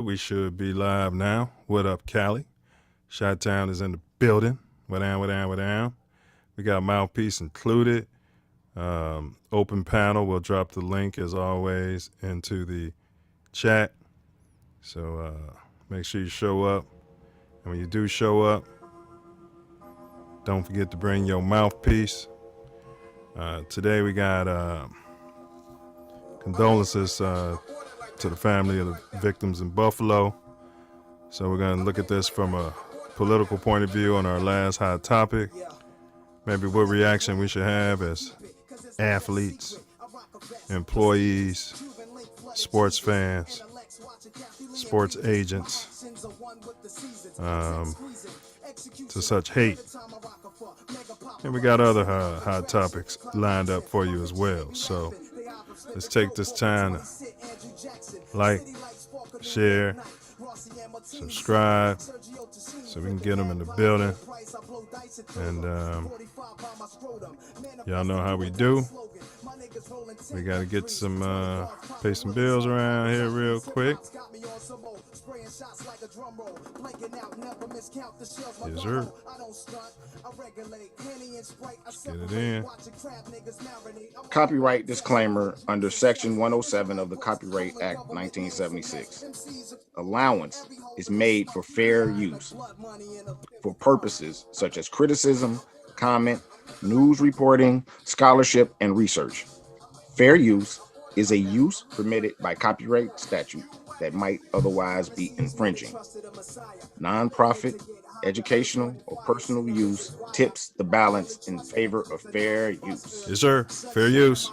We should be live now. What up, Cali? Chi-Town is in the building. What down? We got Mouthpiece included. Open panel. We'll drop the link, as always, into the chat. So make sure you show up. And when you do show up, don't forget to bring your mouthpiece. Today we got condolences to the family of the victims in Buffalo. So we're going to look at this from a political point of view on our last hot topic. Maybe what reaction we should have as athletes, employees, sports fans, sports agents, to such hate. And we got other hot topics lined up for you as well. So let's take this time to like, share, subscribe, so we can get them in the building. And y'all know how we do. We got to get some, pay some bills around here real quick. Yes, sir. Let's get it in. Copyright disclaimer under Section 107 of the Copyright Act 1976. Allowance is made for fair use for purposes such as criticism, comment, news reporting, scholarship, and research. Fair use is a use permitted by copyright statute that might otherwise be infringing. Nonprofit, educational, or personal use tips the balance in favor of fair use. Yes, sir. Fair use.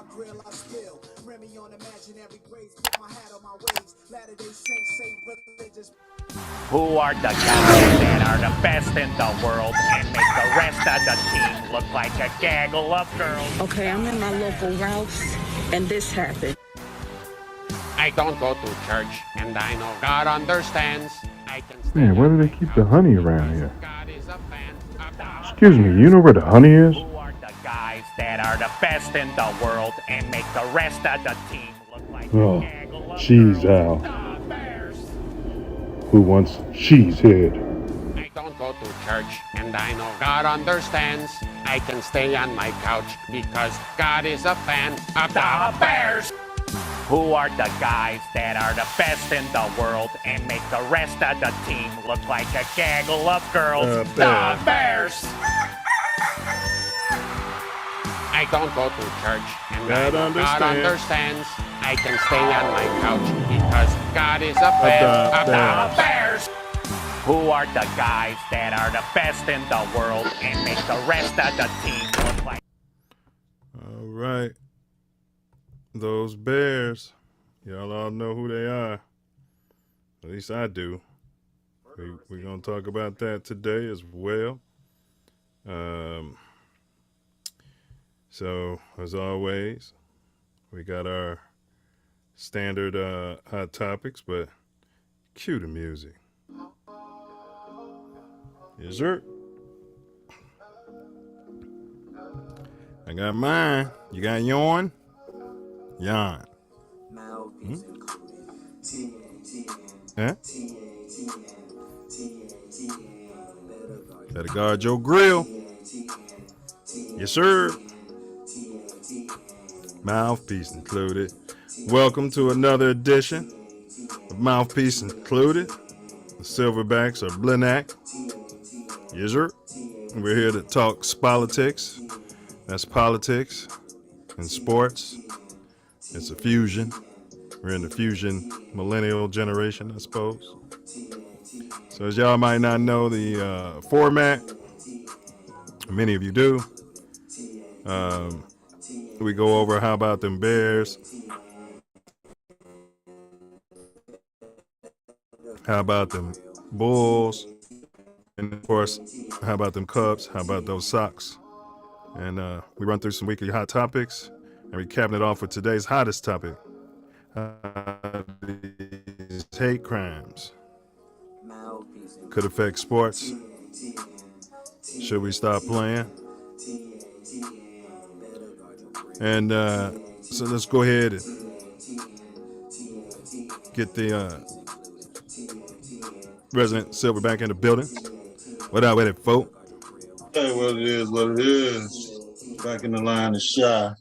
Who are the guys that are the best in the world and make the rest of the team look like a gaggle of girls? Okay, I'm in my local Ralph's, and this happened. I don't go to church, and I know God understands. I can Man, where do they keep the honey around here? God is a fan of the Excuse me, you know where the honey is? Who are the guys that are the best in the world and make the rest of the team look like Oh, a gaggle of cheese girls? owl. The Bears. Who wants cheese head? I don't go to church, and I know God understands. I can stay on my couch because God is a fan of the Bears. Who are the guys that are the best in the world and make the rest of the team look like a gaggle of girls? The Bears. I don't go to church, and God I know God understands. understands. I can stay on my couch because God is a fan of the Bears. Who are the guys that are the best in the world and make the rest of the team look like? All right. Those Bears. Y'all all know who they are. At least I do. We're going to talk about that today as well. So, as always, we got our standard hot topics, but cue the music. Yes, sir. I got mine. You got yourn? Yon. Huh? Gotta guard your grill. Yes, sir. Mouthpiece included. Welcome to another edition of Mouthpiece Included. The Silverbacks are Blinak. Yes, sir. We're here to talk politics. That's politics and sports. It's a fusion. We're in the fusion millennial generation, I suppose. So as y'all might not know the format, many of you do. We go over how about them Bears, how about them Bulls, and of course, how about them Cubs, how about those Sox. And we run through some weekly hot topics, and we capping it off with today's hottest topic. These hate crimes could affect sports. Should we stop playing? And so let's go ahead and get the Resident Silverback in the building. What up with it, folk? Hey, what it is. Back in the line of shy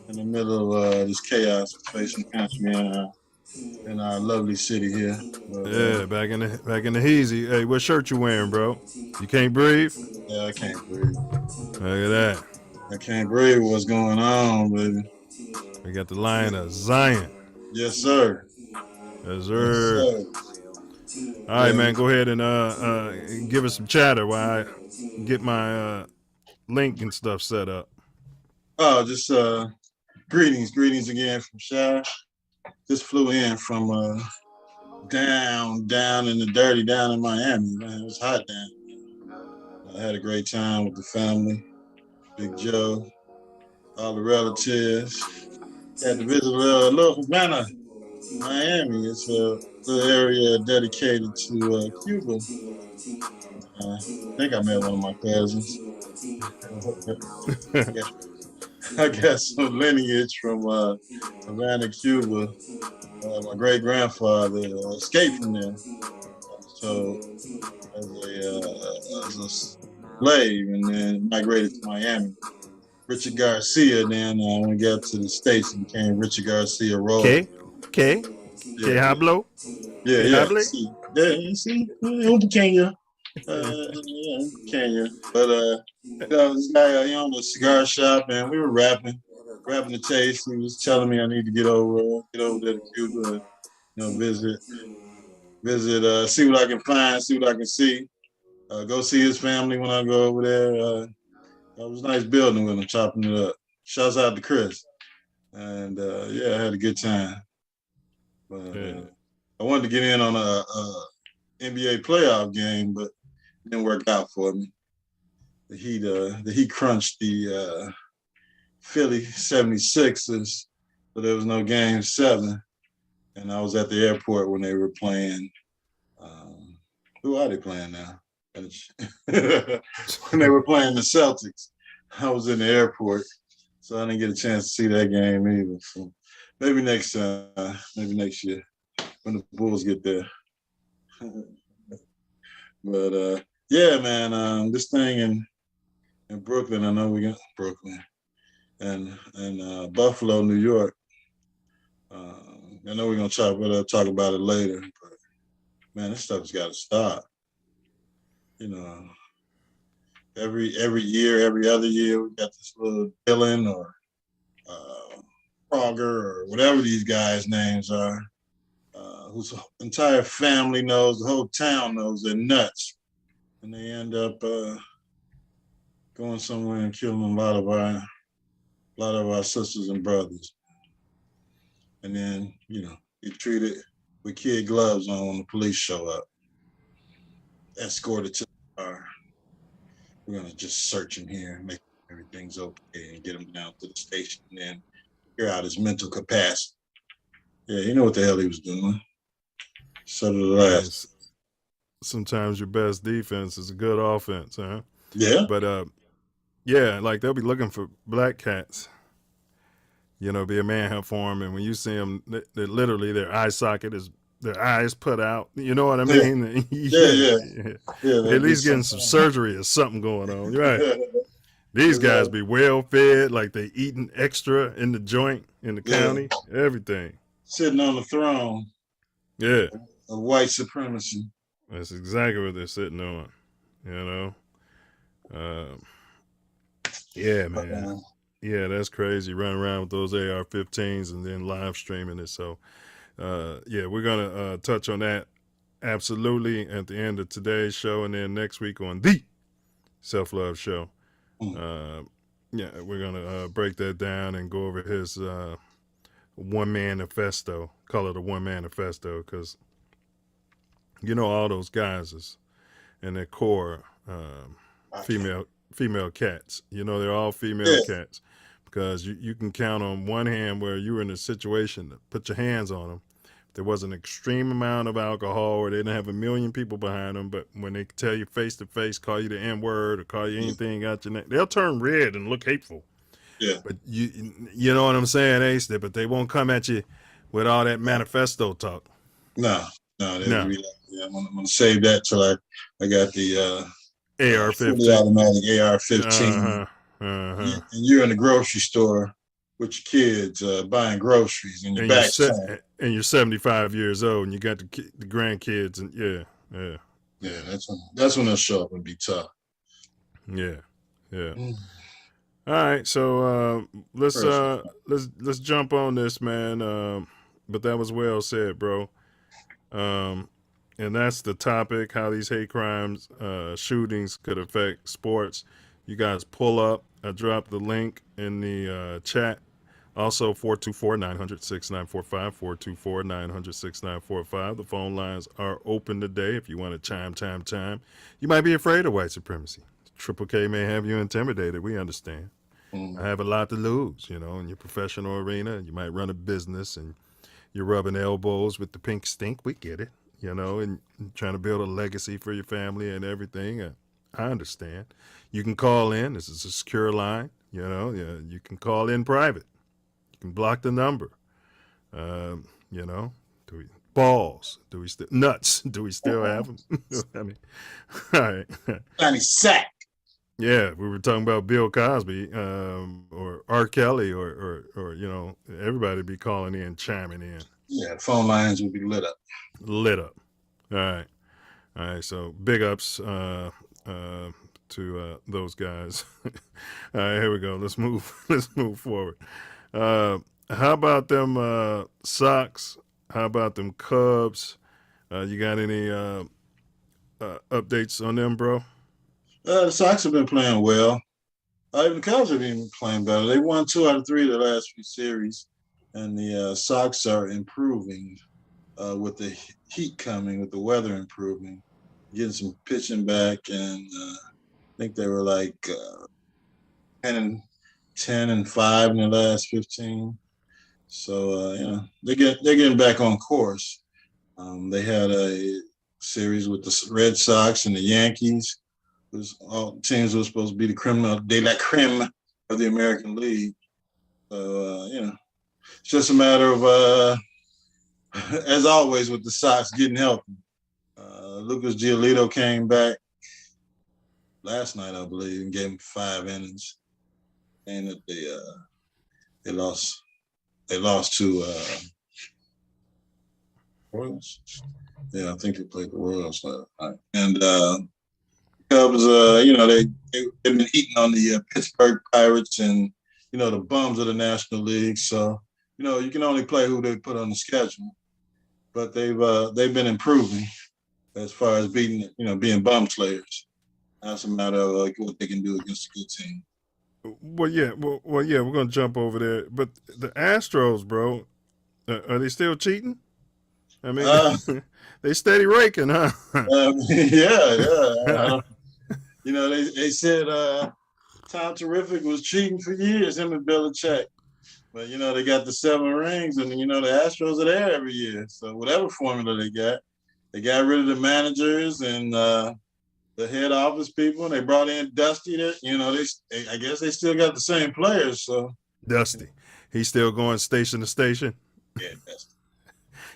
in the middle of this chaos facing the country in our lovely city here. But, Yeah, back in the heezy. Hey, what shirt you wearing, bro? You can't breathe? yeah, I can't breathe. Look at that. I can't breathe. What's going on, baby? We got the Lion of Zion. Yes, sir. Yes, sir. Yes, sir. All right, man. Go ahead and give us some chatter while I get my link and stuff set up. Oh, just greetings again from Shy. Just flew in from down in the dirty down in Miami. Man, it was hot down. I had a great time with the family, Big Joe, all the relatives. Had to visit little Havana, Miami. It's a little area dedicated to Cuba. I think I met one of my cousins. I got some lineage from Havana, Cuba. My great grandfather escaped from there, so as a slave, and then migrated to Miami. Richard Garcia. Then when we got to the States, it became Richard Garcia Road. K Hablo. Yeah. See, Kenya. Kenya. But this guy, he owned a cigar shop, and we were rapping the taste. He was telling me I need to get over there to Cuba, visit, see what I can find, see what I can see. Go see his family when I go over there. It was nice building with him, chopping it up. Shouts out to Chris. And I had a good time. But I wanted to get in on a NBA playoff game, but it didn't work out for me. The Heat crunched the Philly 76ers, but there was no game 7. And I was at the airport when they were playing. Who are they playing now? When they were playing the Celtics, I was in the airport, so I didn't get a chance to see that game either. So maybe next time, maybe next year when the Bulls get there. But yeah, man, this thing in Brooklyn, I know we got Brooklyn and Buffalo, New York. I know we're gonna talk about it later, but man, this stuff's got to stop. Every year, every other year, we got this little Dylan or Prager or whatever these guys' names are, whose entire family knows, the whole town knows they're nuts, and they end up going somewhere and killing a lot of our sisters and brothers. And then, you treat it with kid gloves on when the police show up. Escorted to the car. We're gonna just search him here and make everything's okay and get him down to the station and then figure out his mental capacity. Yeah, you know what the hell he was doing. So to the last. Sometimes your best defense is a good offense, huh? Yeah. But like they'll be looking for black cats. Be a manhunt for them, and when you see them, they literally their eye socket is their eyes put out. You know what I mean? Yeah. At least getting some surgery or something going on, right? These guys be well fed, like they eating extra in the joint, in the county, everything. Sitting on the throne. Yeah. Of white supremacy. That's exactly what they're sitting on. Yeah, man. Yeah, that's crazy. Running around with those AR-15s and then live streaming it. So, we're going to touch on that absolutely at the end of today's show. And then next week on the Self-Love Show, we're going to break that down and go over his one-man manifesto. Call it a one-man manifesto because, all those guys is in their core female cats. They're all female cats. Because you can count on one hand where you were in a situation to put your hands on them. There was an extreme amount of alcohol or they didn't have a million people behind them, but when they tell you face to face, call you the N-word or call you anything out your neck, they'll turn red and look hateful. Yeah. But you know what I'm saying, Ace? But they won't come at you with all that manifesto talk. No. Be like, I'm gonna save that till I got the fully AR-15. automatic AR-15. Uh-huh. Uh-huh. And you're in the grocery store with your kids buying groceries, and your And you're back's turned. and you're 75 years old, and you got the grandkids, and yeah. That's when they'll show up and be tough. Yeah. All right, so let's jump on this, man. But that was well said, bro. And that's the topic: how these hate crimes, shootings could affect sports. You guys pull up. I dropped the link in the chat. Also, 424-900-6945, 424-900-6945. The phone lines are open today if you want to chime. You might be afraid of white supremacy. Triple K may have you intimidated. We understand. I have a lot to lose, in your professional arena. You might run a business and you're rubbing elbows with the pink stink. We get it, and trying to build a legacy for your family and everything. I understand. You can call in. This is a secure line. You can call in private. You can block the number. Balls. Do we still nuts? Do we still have them? I mean, all right. Johnny Sack. Yeah, we were talking about Bill Cosby, or R. Kelly, or everybody be calling in, chiming in. Yeah, the phone lines will be lit up. All right. So big ups to those guys. All right, here we go. Let's move forward. How about them Sox? How about them Cubs? You got any updates on them, bro? The Sox have been playing well. Even the Cubs have been playing better. They won 2 out of 3 of the last 3 series, and the Sox are improving with the heat coming, with the weather improving, getting some pitching back, and I think they were like 10-5 in the last 15. So they're getting back on course. They had a series with the Red Sox and the Yankees. All teams were supposed to be the creme de la creme of the American League. So it's just a matter of as always with the Sox, getting healthy. Lucas Giolito came back last night, I believe, and gave him 5 innings. And that they lost to Royals. Yeah, I think they played the Royals last night. And Cubs, they've been eating on the Pittsburgh Pirates and the bums of the National League. So you can only play who they put on the schedule. But they've been improving as far as being bum slayers. That's a matter of what they can do against a good team. Well, yeah, we're gonna jump over there. But the Astros, bro, are they still cheating? I mean, they steady raking, huh? Yeah. They said Tom Terrific was cheating for years, him and Belichick. But they got the 7 rings, and the Astros are there every year. So whatever formula they got rid of the managers and the head office people, and they brought in Dusty. I guess they still got the same players. So Dusty, he's still going station to station. Yeah, Dusty.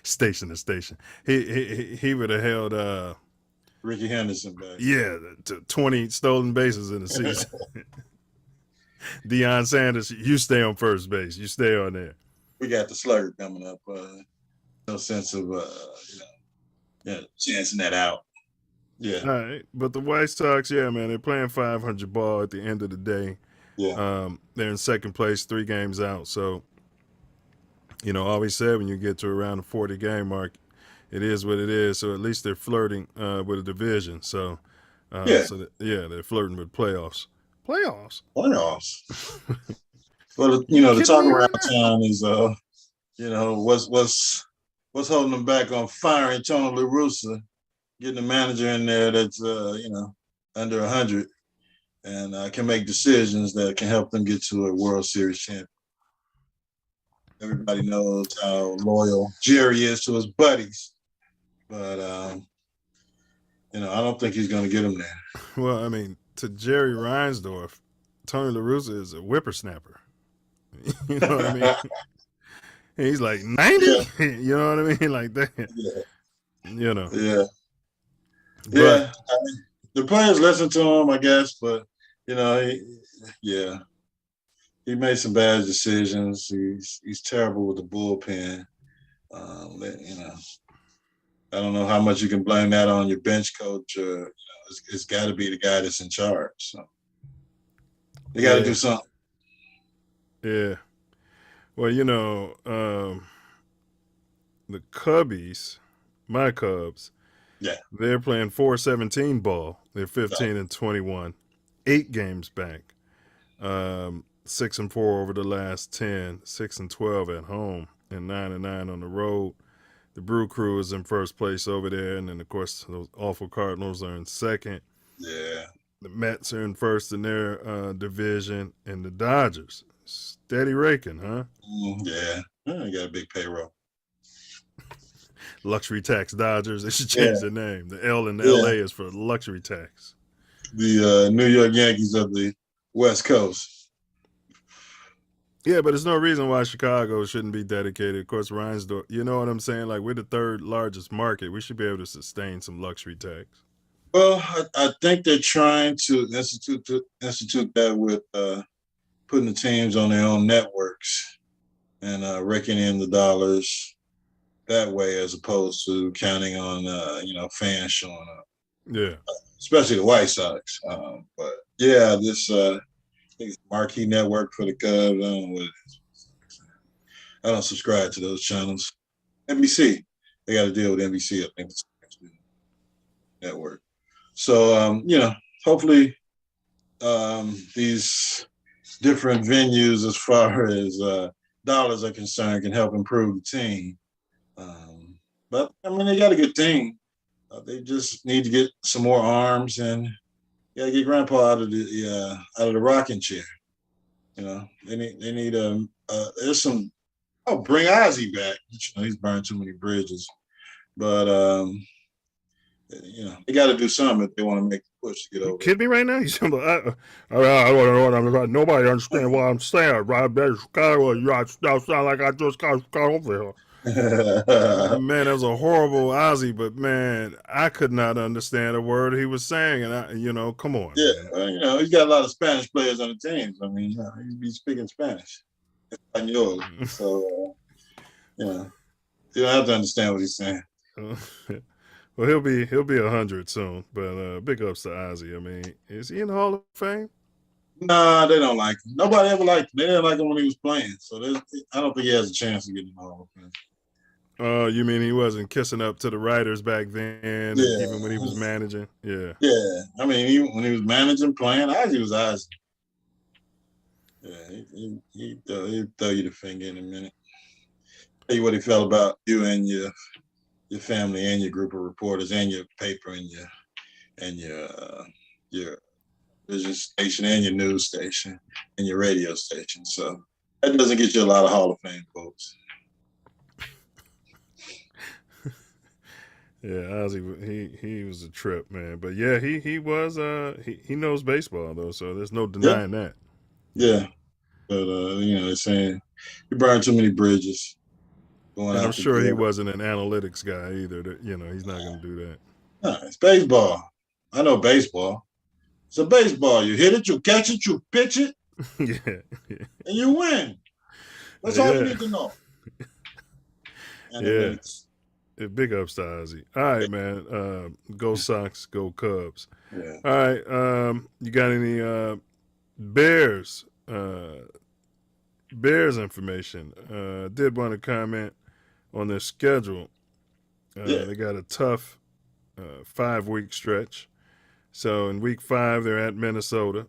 Station to station. He would have held Ricky Henderson back. Yeah, 20 stolen bases in the season. Deion Sanders, you stay on first base. You stay on there. We got the slugger coming up. No sense of chancing that out. Yeah. All right, but the White Sox, yeah, man, they're playing 500 ball at the end of the day. Yeah. They're in second place, 3 games out. So, always said when you get to around the 40 game mark, it is what it is. So at least they're flirting with a division. So, they're flirting with playoffs. Playoffs. Well, the talk around town is, what's holding them back on firing Tony La Russa, getting a manager in there that's, under 100 and can make decisions that can help them get to a World Series champion. Everybody knows how loyal Jerry is to his buddies, but, I don't think he's going to get him there. Well, I mean, to Jerry Reinsdorf, Tony La Russa is a whippersnapper. You know what I mean? He's like 90. Yeah. You know what I mean? Like that. Yeah. Yeah. But I mean, the players listen to him, I guess, but you know, he made some bad decisions. He's terrible with the bullpen. You know, I don't know how much you can blame that on your bench coach. You know, it's got to be the guy that's in charge. So they got to do something. Yeah. Well, you know, the Cubbies, my Cubs, Yeah. they're playing 417 ball. They're 15-21, 8 games back. 6-4 over the last 10, 6-12 at home, and 9-9 on the road. The Brew Crew is in first place over there, and then of course those awful Cardinals are in second. Yeah. The Mets are in first in their division, and the Dodgers steady raking, huh? Yeah. They got a big payroll. Luxury tax Dodgers. They should change their name. The L in Yeah. LA is for luxury tax. The New York Yankees of the West Coast. Yeah, but there's no reason why Chicago shouldn't be dedicated. Of course, Reinsdorf, you know what I'm saying? Like, we're the third largest market. We should be able to sustain some luxury tax. Well, I think they're trying to institute that with putting the teams on their own networks and raking in the dollars that way, as opposed to counting on fans showing up. Yeah, especially the White Sox. But yeah, this I think it's marquee network for the Cubs. I don't know what it is. I don't subscribe to those channels. NBC, they got to deal with NBC. I think it's network. So hopefully these different venues, as far as dollars are concerned, can help improve the team. But I mean, they got a good team. They just need to get some more arms and get Grandpa out of the rocking chair. You know, they need there's some. Oh, bring Ozzy back. You know, he's burned too many bridges, but they got to do something if they want to make the push to get over. You kidding me right now? I don't know. Nobody understand what I'm saying. Right there, Chicago. You sound like I just got over here. Man, that was a horrible Ozzy, but man, I could not understand a word he was saying, and come on. Yeah, he's got a lot of Spanish players on the teams. I mean, he'd be speaking Spanish, Espanol. So, you don't have to understand what he's saying. Well, he'll be 100 soon, but big ups to Ozzy. I mean, is he in the Hall of Fame? Nah, they don't like him. Nobody ever liked him. They didn't like him when he was playing, so I don't think he has a chance to get in the Hall of Fame. Oh, you mean he wasn't kissing up to the writers back then, even when he was managing? Yeah. Yeah, I mean, when he was managing, playing, Ozzy was Ozzy. Yeah, he'd throw you the finger in a minute. Tell you what he felt about you and your family and your group of reporters and your paper and your vision station and your news station and your radio station. So that doesn't get you a lot of Hall of Fame votes. Yeah, Ozzy, he was a trip, man. But yeah, he was he knows baseball though, so there's no denying that. Yeah, but they're saying he burned too many bridges. And I'm sure he wasn't an analytics guy either. He's not going to do that. No, it's baseball. I know baseball. It's a baseball. You hit it, you catch it, you pitch it, yeah, and you win. That's all you need to know. And big ups to Ozzy. All right, man. Go Sox, go Cubs. Yeah. All right. You got any Bears information? Did want to comment on their schedule. They got a tough 5-week stretch. So in week 5, they're at Minnesota.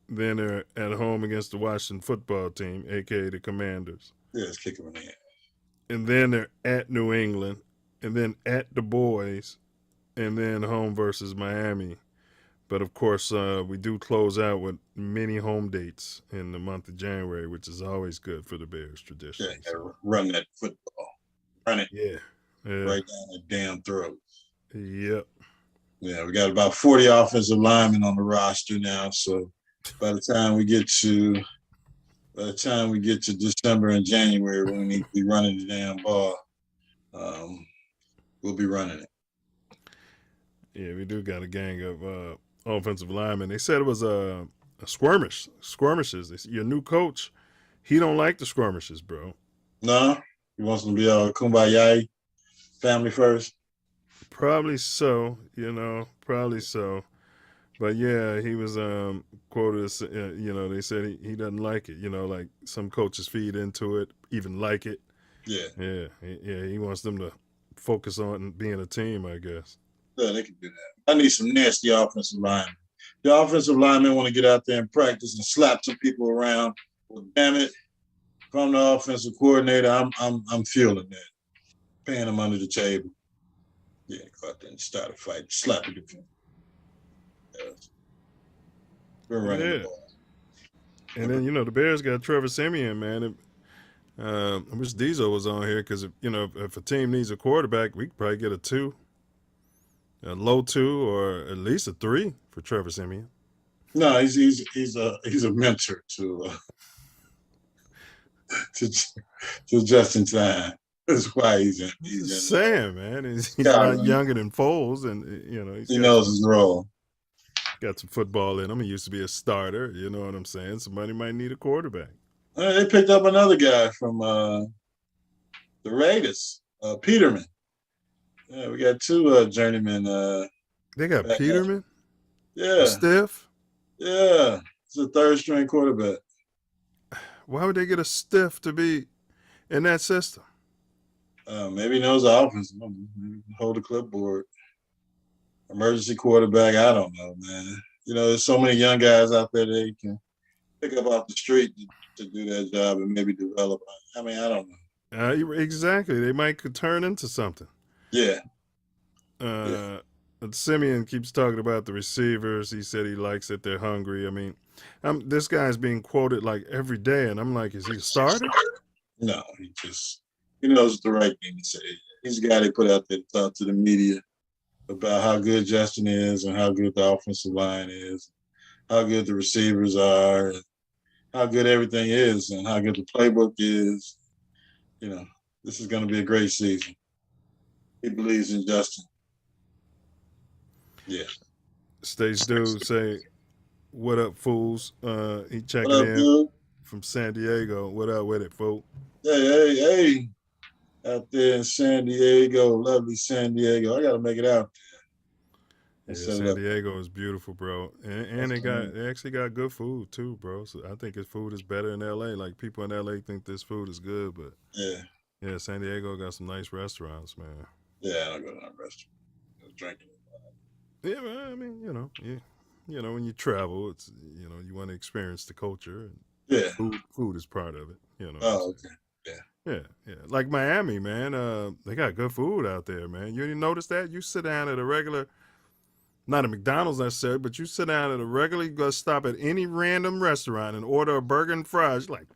Then they're at home against the Washington football team, a.k.a. the Commanders. Yeah, it's kicking them in the ass. And then they're at New England. And then at the Boys. And then home versus Miami. But, of course, we do close out with many home dates in the month of January, which is always good for the Bears tradition. Yeah, run that football. Run it. Yeah. Right down the damn throat. Yep. Yeah, we got about 40 offensive linemen on the roster now. So by the time we get to December and January, when we need to be running the damn ball, we'll be running it. Yeah, we do got a gang of offensive linemen. They said it was a skirmishes. They said, your new coach, he don't like the skirmishes, bro. No, he wants them to be all kumbaya, family first. Probably so, probably so. But yeah, he was quoted as, they said he doesn't like it. Like some coaches feed into it, even like it. Yeah. Yeah, he wants them to focus on being a team, I guess. Yeah, they can do that. I need some nasty offensive linemen. The offensive linemen want to get out there and practice and slap some people around. Well, damn it, if I'm the offensive coordinator, I'm feeling that. Paying them under the table. Yeah, go out there and start a fight, slap a defense. Yes. We're running the ball. And then the Bears got Trevor Siemian, man. I wish Diesel was on here because if a team needs a quarterback, we could probably get a low 2 or at least a 3 for Trevor Siemian. No, he's a mentor to Justin Time. That's why he's in. He's saying, man, he's not younger than Foles, and he knows his role. Got some football in him. He used to be a starter. You know what I'm saying? Somebody might need a quarterback. They picked up another guy from the Raiders, Peterman. Yeah, we got 2 journeymen. They got Peterman? Yeah. Stiff? Yeah. It's a 3rd-string quarterback. Why would they get a stiff to be in that system? Maybe he knows the offense. Maybe hold the clipboard. Emergency quarterback, I don't know, man. There's so many young guys out there that can pick up off the street to do that job and maybe develop. I mean, I don't know. Exactly. They might could turn into something. Yeah. Simeon keeps talking about the receivers. He said he likes it. They're hungry. I mean, this guy's being quoted like every day, and I'm like, is he a starter? No, he knows the right thing to say. He's the guy they put out there to talk to the media about how good Justin is and how good the offensive line is, how good the receivers are, and how good everything is, and how good the playbook is. This is going to be a great season. He believes in Justin. Yeah. Stace Dude say, what up, fools? He checking in dude? From San Diego. What up with it, fool? Hey. Out there in San Diego, lovely San Diego. I got to make it out there. Yeah, San Diego is beautiful, bro. And they actually got good food, too, bro. So I think his food is better in L.A. Like, people in L.A. think this food is good, but yeah, San Diego got some nice restaurants, man. Yeah, I don't go to that restaurant. I was drinking. Yeah, man, I mean, when you travel, it's, you want to experience the culture. And food is part of it, Oh, okay. Yeah. Like Miami, man. They got good food out there, man. You didn't notice that? You sit down at a regular, not a McDonald's necessarily, but you sit down at a regular, you go stop at any random restaurant and order a burger and fries. You're like,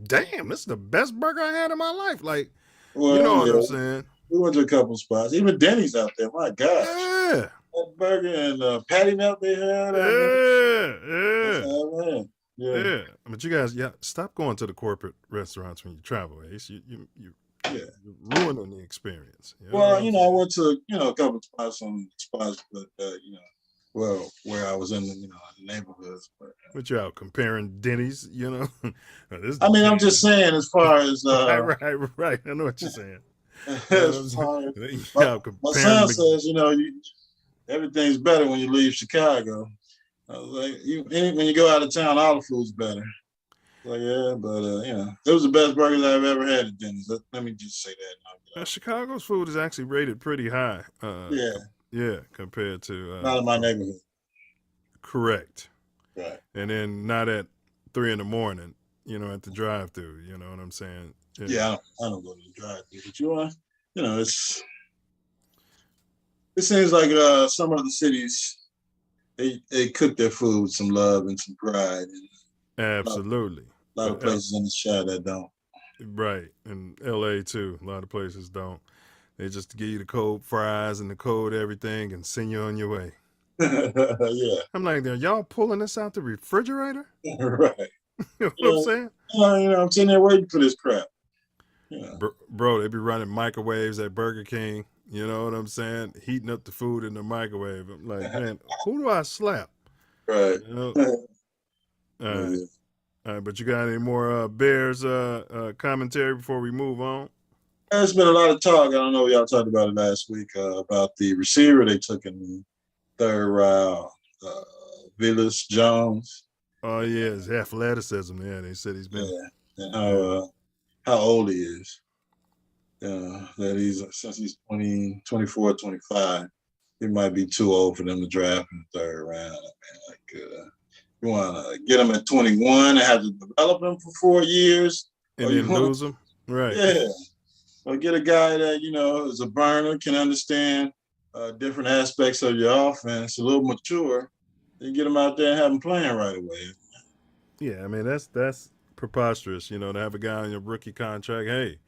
damn, this is the best burger I had in my life. Like, what I'm saying? We went to a couple spots. Even Denny's out there. My gosh. Yeah. That burger and patty melt they had. Yeah. But you guys, stop going to the corporate restaurants when you travel, Ace. You're ruining the experience. Well, I went to, a couple spots, but, where I was in the neighborhoods. But you're out comparing Denny's, I'm just saying as far as... Right. I know what you're saying. My son says, everything's better when you leave Chicago. I was like, when you go out of town, all the food's better. Like, yeah, but it was the best burgers I've ever had at Denny's. Let me just say that. Chicago's food is actually rated pretty high. Yeah, compared to not in my neighborhood. Correct. Right. And then not at 3 a.m, at the drive-thru. You know what I'm saying? Yeah, I don't go to the drive-thru, but it seems like some of the cities they cook their food with some love and some pride. And absolutely. A lot of places in the shot that don't. Right. And LA too. A lot of places don't. They just give you the cold fries and the cold everything and send you on your way. Yeah. I'm like, y'all pulling this out the refrigerator? Right. You know what I'm saying? I'm sitting there waiting for this crap. Bro, they be running microwaves at Burger King. You know what I'm saying? Heating up the food in the microwave. I'm like, man, who do I slap? Right. You know? All Oh, right. yeah. All right, but you got any more Bears commentary before we move on? There's been a lot of talk. I don't know if y'all talked about it last week about the receiver they took in the third round, Willis Jones. Oh yeah, his athleticism. Yeah, they said he's been. Yeah, and how old he is. That he's since he's 20, 24, 25. He might be too old for them to draft in the third round. I mean, you want to get him at 21 and have to develop him for 4 years, And then lose him, right? Yeah. Or get a guy that, is a burner, can understand different aspects of your offense, a little mature, and get him out there and have him playing right away. Yeah, I mean, that's preposterous, to have a guy on your rookie contract. Hey,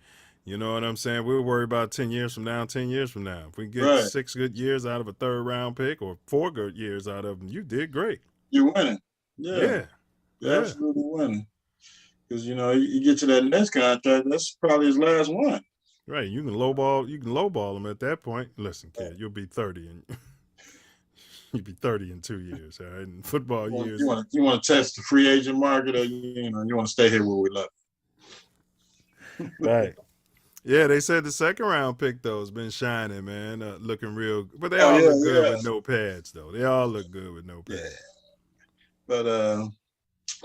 you know what I'm saying? We'll worry about 10 years from now, 10 years from now. If we get 6 good years out of a third round pick or 4 good years out of him, you did great. You're winning. Yeah. You're absolutely winning. Because, you get to that next contract, that's probably his last one. Right. You can lowball him at that point. Listen, kid, you'll be 30 and you'll be 30 in 2 years, all right? In football years. You want to test the free agent market, or you want to stay here where we love you. Right. Yeah, they said the second round pick though has been shining, man, looking real. But they all look good with no pads, though. They all look good with no pads. Yeah. But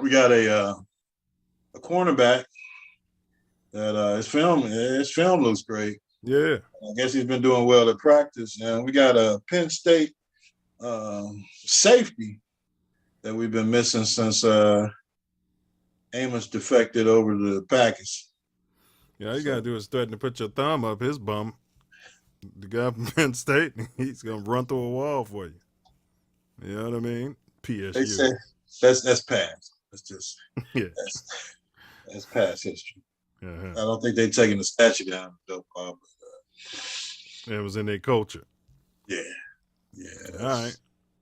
we got a cornerback that his film looks great. Yeah. I guess he's been doing well at practice. And we got a Penn State safety that we've been missing since Amos defected over to the Packers. Yeah, all you gotta do is threaten to put your thumb up his bum. The guy from Penn State, he's gonna run through a wall for you. You know what I mean? PSU. They say that's past. That's just that's past history. Uh-huh. I don't think they're taking the statue down though. It was in their culture. Yeah. All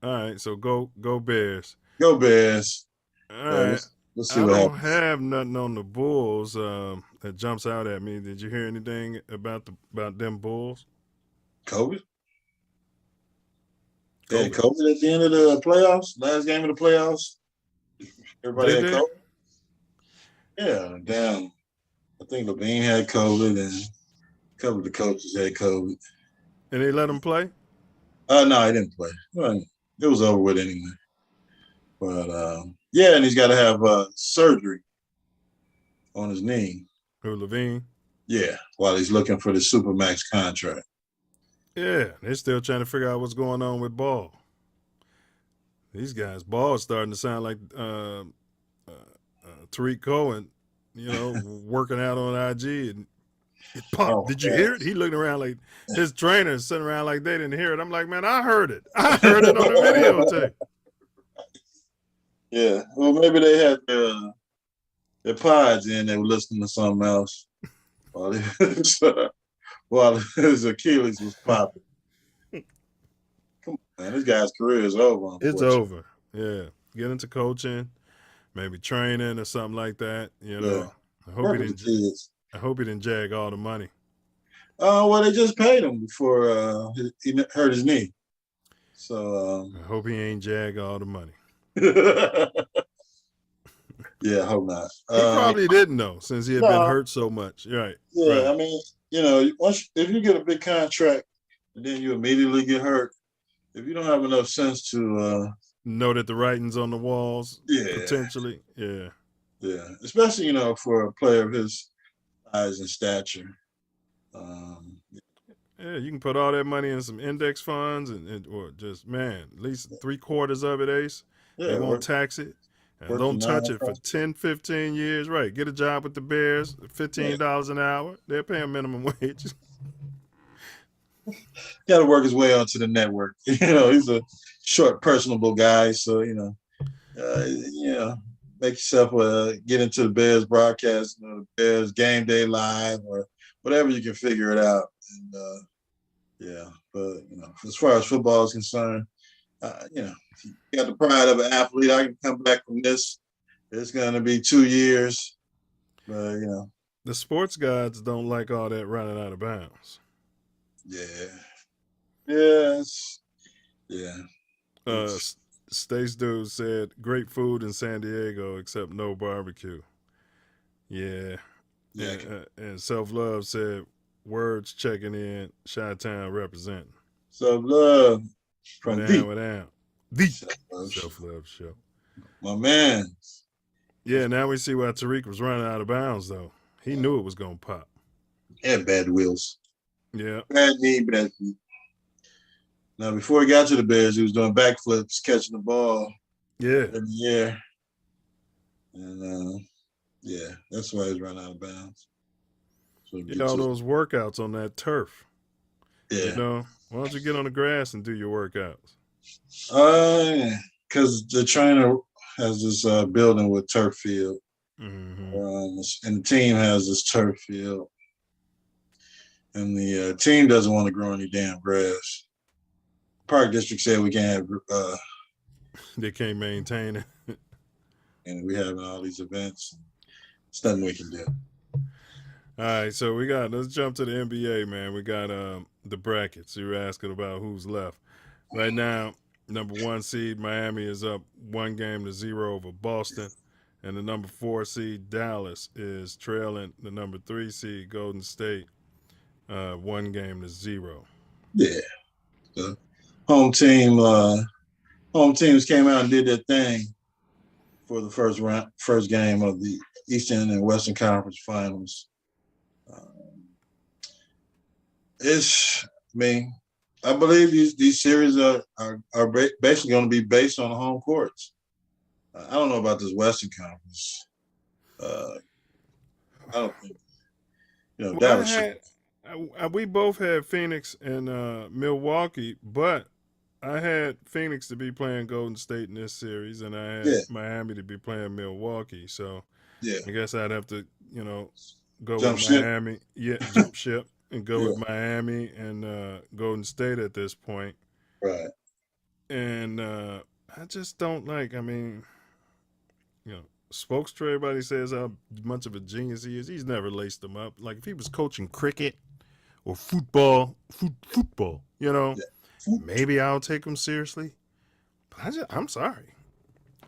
right. So go Bears. Go Bears. All right. Let's see I what don't happens. have nothing on the Bulls that jumps out at me. Did you hear anything about them Bulls? COVID. They had COVID at the end of the playoffs. Last game of the playoffs. Everybody had COVID. Yeah, damn. I think Levine had COVID and a couple of the coaches had COVID. And they let him play? No, he didn't play. Well, it was over with anyway. But and he's got to have surgery on his knee. Who, Levine? Yeah, while he's looking for the Supermax contract. Yeah, they're still trying to figure out what's going on with Ball. These guys, Ball is starting to sound like Tariq Cohen, working out on IG. And Pop, did you hear it? He looking around like his trainers sitting around like they didn't hear it. I'm like, man, I heard it. I heard it on the videotape. Yeah, well, maybe they had their pods in. They were listening to something else while his Achilles was popping. Come on, man, this guy's career is over. It's over. Yeah, get into coaching, maybe training or something like that. Yeah. I hope he didn't jag all the money. Well, they just paid him before he hurt his knee. So I hope he ain't jag all the money. Yeah, I hope not. He probably didn't know since he had been hurt so much. Right. Yeah, right. I mean, if you get a big contract and then you immediately get hurt, if you don't have enough sense to know that the writing's on the walls, potentially, yeah, especially for a player of his size and stature. Yeah, you can put all that money in some index funds or just, man, at least 3/4 of it, Ace. Yeah, they won't tax it. And don't touch it for 10, 15 years. Right. Get a job with the Bears, $15 an hour. They're paying minimum wage. Got to work his way onto the network. He's a short, personable guy. So, make yourself get into the Bears broadcast, the Bears Game Day Live or whatever you can figure it out. And, but, as far as football is concerned, you got the pride of an athlete. I can come back from this. It's going to be 2 years. The sports gods don't like all that running out of bounds. Yeah. Yes. Yeah. Stace Dude said, great food in San Diego except no barbecue. Yeah. Yeah. And Self Love said, words checking in, Chi-Town representing. Self love from deep. Without. Deep. Self-love. Self Love Show. My man. Yeah, now we see why Tariq was running out of bounds, though. He knew it was going to pop. He had bad wheels. Yeah. Bad knee, bad feet. Now, before he got to the Bears, he was doing backflips, catching the ball Yeah. in the air. And, yeah, that's why he's running out of bounds. So Get all those workouts on that turf. Yeah. You know, why don't you get on the grass and do your workouts? Because the trainer has this building with turf field. Mm-hmm. And the team has this turf field. And the team doesn't want to grow any damn grass. Park District said we can't have they can't maintain it. And we're having all these events. It's nothing we can do. All right, so let's jump to the NBA, man. We got the brackets. You were asking about who's left. Right now, number 1 seed Miami is up 1-0 over Boston. And the number 4 seed Dallas is trailing the number 3 seed Golden State 1-0. Yeah. The home teams came out and did their thing for the first game of the Eastern and Western Conference Finals. I believe these series are basically going to be based on the home courts. I don't know about this Western Conference. I don't think, Dallas. We both had Phoenix and Milwaukee, but I had Phoenix to be playing Golden State in this series, and I had Miami to be playing Milwaukee. So I guess I'd have to, go jump with ship. Miami. Yeah, jump ship and go with Miami and Golden State at this point. Right. And I just don't Spokestra, everybody says how much of a genius he is. He's never laced them up. Like if he was coaching cricket or football, maybe I'll take him seriously. But I'm sorry.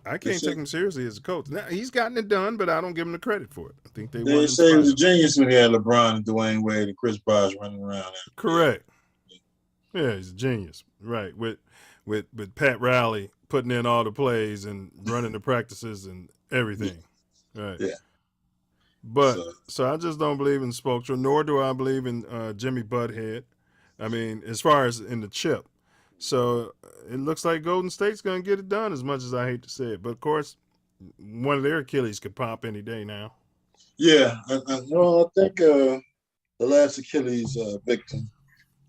I can't take him seriously as a coach. Now, he's gotten it done, but I don't give him the credit for it. I think they say he was a genius when he had LeBron and Dwayne Wade and Chris Bosh running around. Correct. Yeah, he's a genius. Right. With Pat Riley putting in all the plays and running the practices and everything. Right. Yeah. But so I just don't believe in Spokestra, nor do I believe in Jimmy Butthead. I mean, as far as in the chip. So it looks like Golden State's going to get it done, as much as I hate to say it. But, of course, one of their Achilles could pop any day now. Yeah. I think the last Achilles victim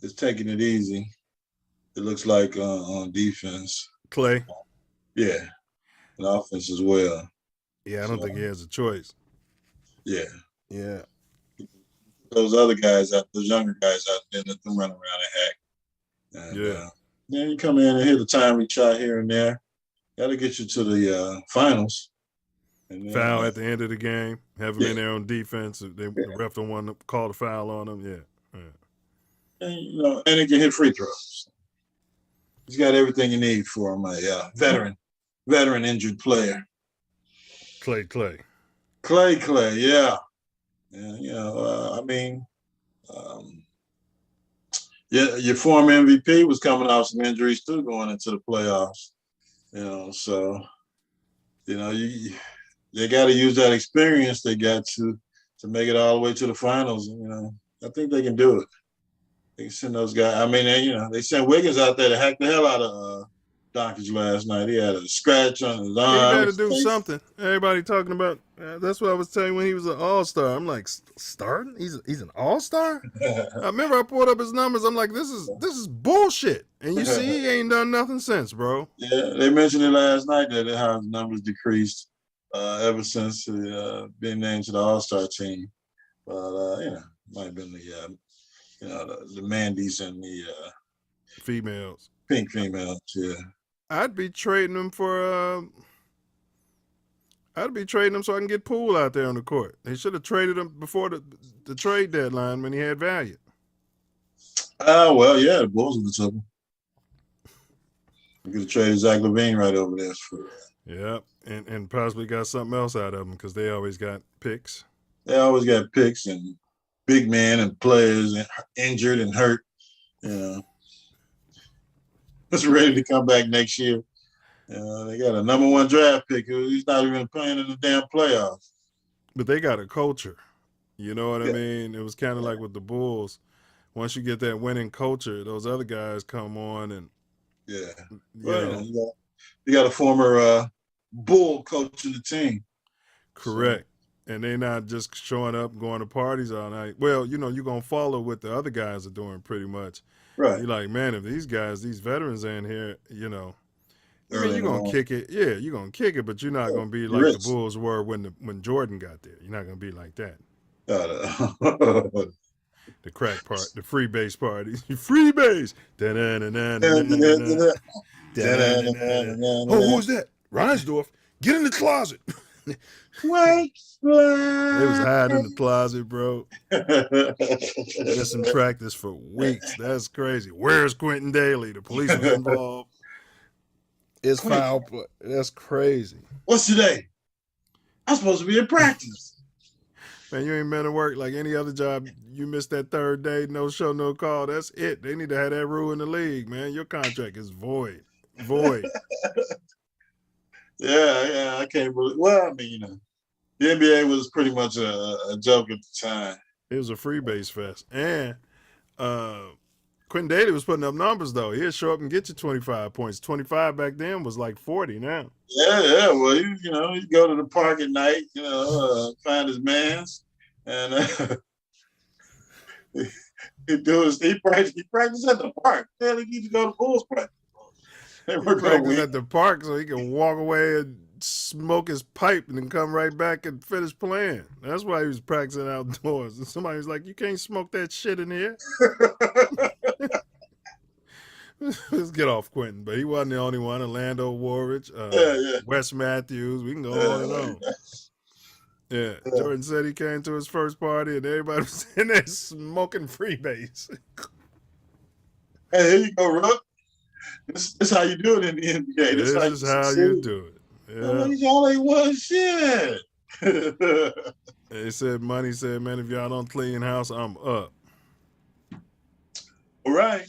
is taking it easy. It looks like on defense. Clay? Yeah. And offense as well. Yeah, I don't think he has a choice. Yeah. Yeah. Those other guys, those younger guys out there, let them run around and hack. And, then you come in and hit a timely shot here and there. Got to get you to the finals. And then, foul at the end of the game. Have them in there on defense. The ref don't want to call the foul on them. Yeah. And, and he can hit free throws. He's got everything you need for him. A veteran injured player. Clay. Yeah. Your former MVP was coming off some injuries too, going into the playoffs. So they got to use that experience they got to make it all the way to the finals. I think they can do it. They can send those guys. I mean, they sent Wiggins out there to hack the hell out of Doncic last night. He had a scratch on his arm. He got to do something. Everybody talking about. That's what I was telling you when he was an all-star. I'm like, starting? He's an all-star? I remember I pulled up his numbers. I'm like, this is bullshit. And you see, he ain't done nothing since, bro. Yeah, they mentioned it last night that how his numbers decreased ever since being named to the all-star team. But might have been the Mandys and the females, pink females. Yeah, I'd be trading them for. I'd be trading him so I can get Poole out there on the court. They should have traded him before the trade deadline when he had value. Well, yeah, the Bulls would have took him. We could have traded Zach LaVine right over there. Yeah, and possibly got something else out of them because they always got picks. They always got picks and big men and players and injured and hurt. You know, it's ready to come back next year. They got a #1 draft pick. He's not even playing in the damn playoffs. But they got a culture. You know what I Yeah. mean? It was kind of like with the Bulls. Once you get that winning culture, those other guys come on and Yeah. you Well, know, you got a former Bull coach in the team. correct. And they not just showing up, going to parties all night. Well, you're going to follow what the other guys are doing pretty much. Right. You're like, man, if these guys, these veterans in here, I mean, Early you're in the going to morning. kick it. Yeah, you're going to kick it, but you're not going to be like the Bulls were when Jordan got there. You're not going to be like that. The crack part, the free base parties. Free base. Oh, who's that? Reinsdorf. Get in the closet. Wait. They was hiding in the closet, bro. Missing practice for weeks. That's crazy. Where's Quentin Daly? The police was involved. It's foul play. That's crazy. What's today? I'm supposed to be in practice. Man, you ain't been to work like any other job. You missed that third day, no show, no call. That's it. They need to have that rule in the league, man. Your contract is void. Void. Yeah, I can't believe. Well, I mean, the NBA was pretty much a joke at the time. It was a free base fest. And Quentin Daly was putting up numbers, though. He'd show up and get you 25 points. 25 back then was like 40 now. Yeah. Well, you go to the park at night, find his mans, and he practiced at the park. Yeah, he needs to go to Bulls practice. He practiced at the park so he can walk away and smoke his pipe and then come right back and finish playing. That's why he was practicing outdoors. And somebody was like, you can't smoke that shit in here. Let's get off Quentin. But he wasn't the only one. Orlando Warwick, Wes Matthews. We can go on and on. Yeah. Jordan said he came to his first party and everybody was in there smoking freebase. Hey, here you go, Rook. This is how you do it in the NBA. This is how you do it. Yeah. He's all he was. Shit. They said, Money said, man, if y'all don't clean house, I'm up. All right.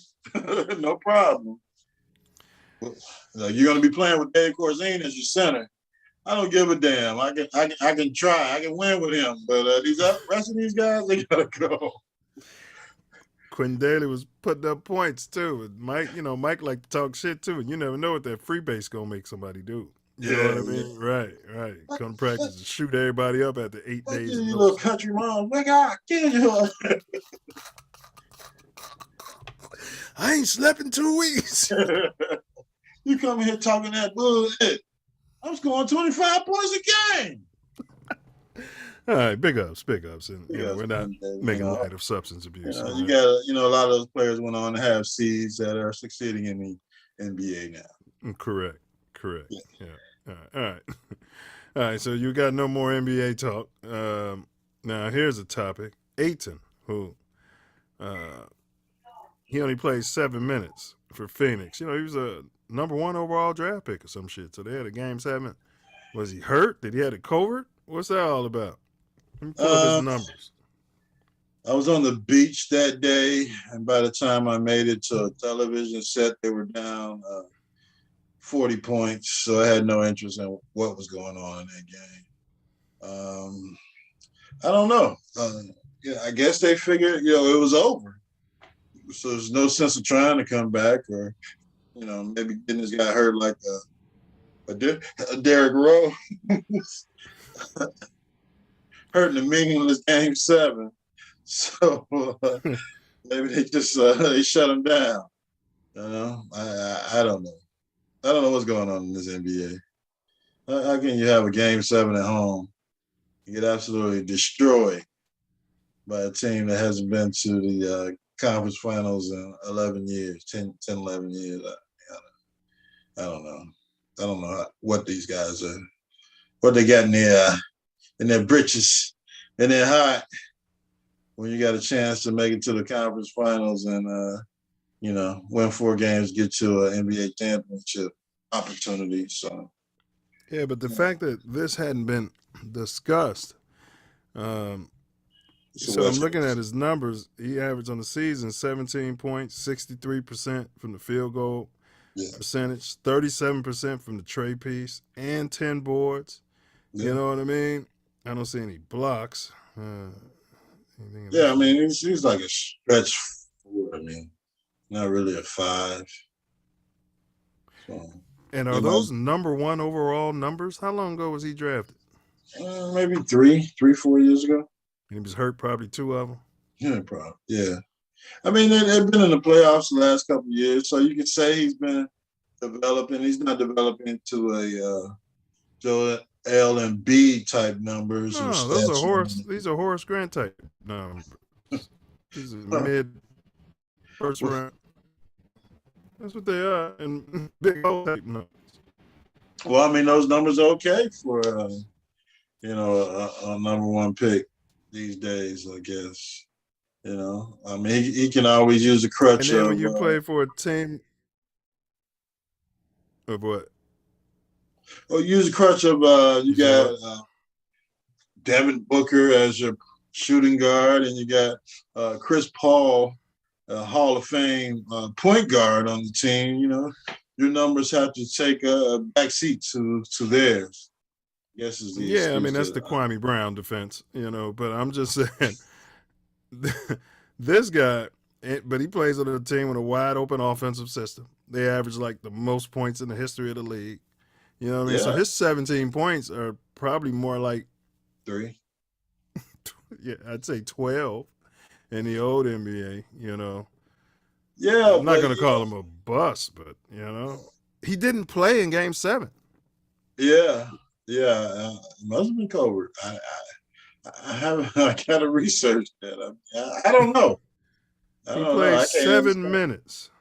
No problem. You're going to be playing with Dave Corzine as your center. I don't give a damn. I can try. I can win with him. But these rest of these guys, they got to go. Quentin Daly was putting up points, too. Mike liked to talk shit, too. And you never know what that free base going to make somebody do. You know what I mean? Right. Come to practice and shoot everybody up after 8 days. You little country mom. Wake up. Get you. I ain't slept in 2 weeks. You come here talking that bullshit. I'm scoring 25 points a game. All right, big ups. And we're not making light of substance abuse. You got a lot of those players went on to have seeds that are succeeding in the NBA now. Correct. Yeah. All right. So you got no more NBA talk. Now here's a topic. Ayton, who he only played 7 minutes for Phoenix. He was a #1 overall draft pick or some shit. So they had a game 7. Was he hurt? Did he have a covert? What's that all about? Let me pull up his numbers. I was on the beach that day, and by the time I made it to a television set, they were down 40 points. So I had no interest in what was going on in that game. I don't know. I guess they figured, it was over. So there's no sense of trying to come back or, maybe getting this guy hurt like a Derrick Rose. Hurting a meaningless game 7. So maybe they just they shut him down. I don't know. I don't know what's going on in this NBA. How can you have a game 7 at home and get absolutely destroyed by a team that hasn't been to the conference finals in 11 years, 10, 11 years? I don't know. I don't know what these guys are, what they got in their britches, in their heart. when you got a chance to make it to the conference finals and win 4 games, get to an NBA championship opportunity. So Yeah, but the fact that this hadn't been discussed. So I'm looking at his numbers. He averaged on the season 17 points, 63% from the field goal percentage, 37% from the tray piece, and 10 boards. Yeah. You know what I mean? I don't see any blocks. Yeah, I mean, he's like a stretch 4. I mean, not really a 5. So, and are those number 1 overall numbers? How long ago was he drafted? Maybe 3-4 years ago. And he was hurt probably 2 of them. Yeah, probably. Yeah. I mean, they've been in the playoffs the last couple of years, so you could say he's been developing. He's not developing to a Joel L and B type numbers. No, those are Horace. These are Horace Grant type numbers. These are mid first round. That's what they are, and big old type numbers. Well, I mean, those numbers are okay for a number 1 pick these days, I guess. I mean, he can always use a crutch. And then when you play for a team of what? Well, use a crutch of you got Devin Booker as your shooting guard, and you got Chris Paul, Hall of Fame point guard on the team. Your numbers have to take a backseat to theirs. Yes, is the yeah. I mean, that's the Kwame Brown defense, But I'm just saying, this guy, but he plays on a team with a wide open offensive system. They average like the most points in the history of the league. You know what I mean? Yeah. So his 17 points are probably more like 3. Yeah, I'd say 12 in the old NBA. Yeah, I'm not going to call him a bust, but he didn't play in Game 7. Yeah. It must have been covert. I haven't. I gotta research that. I don't know. He played 7 minutes.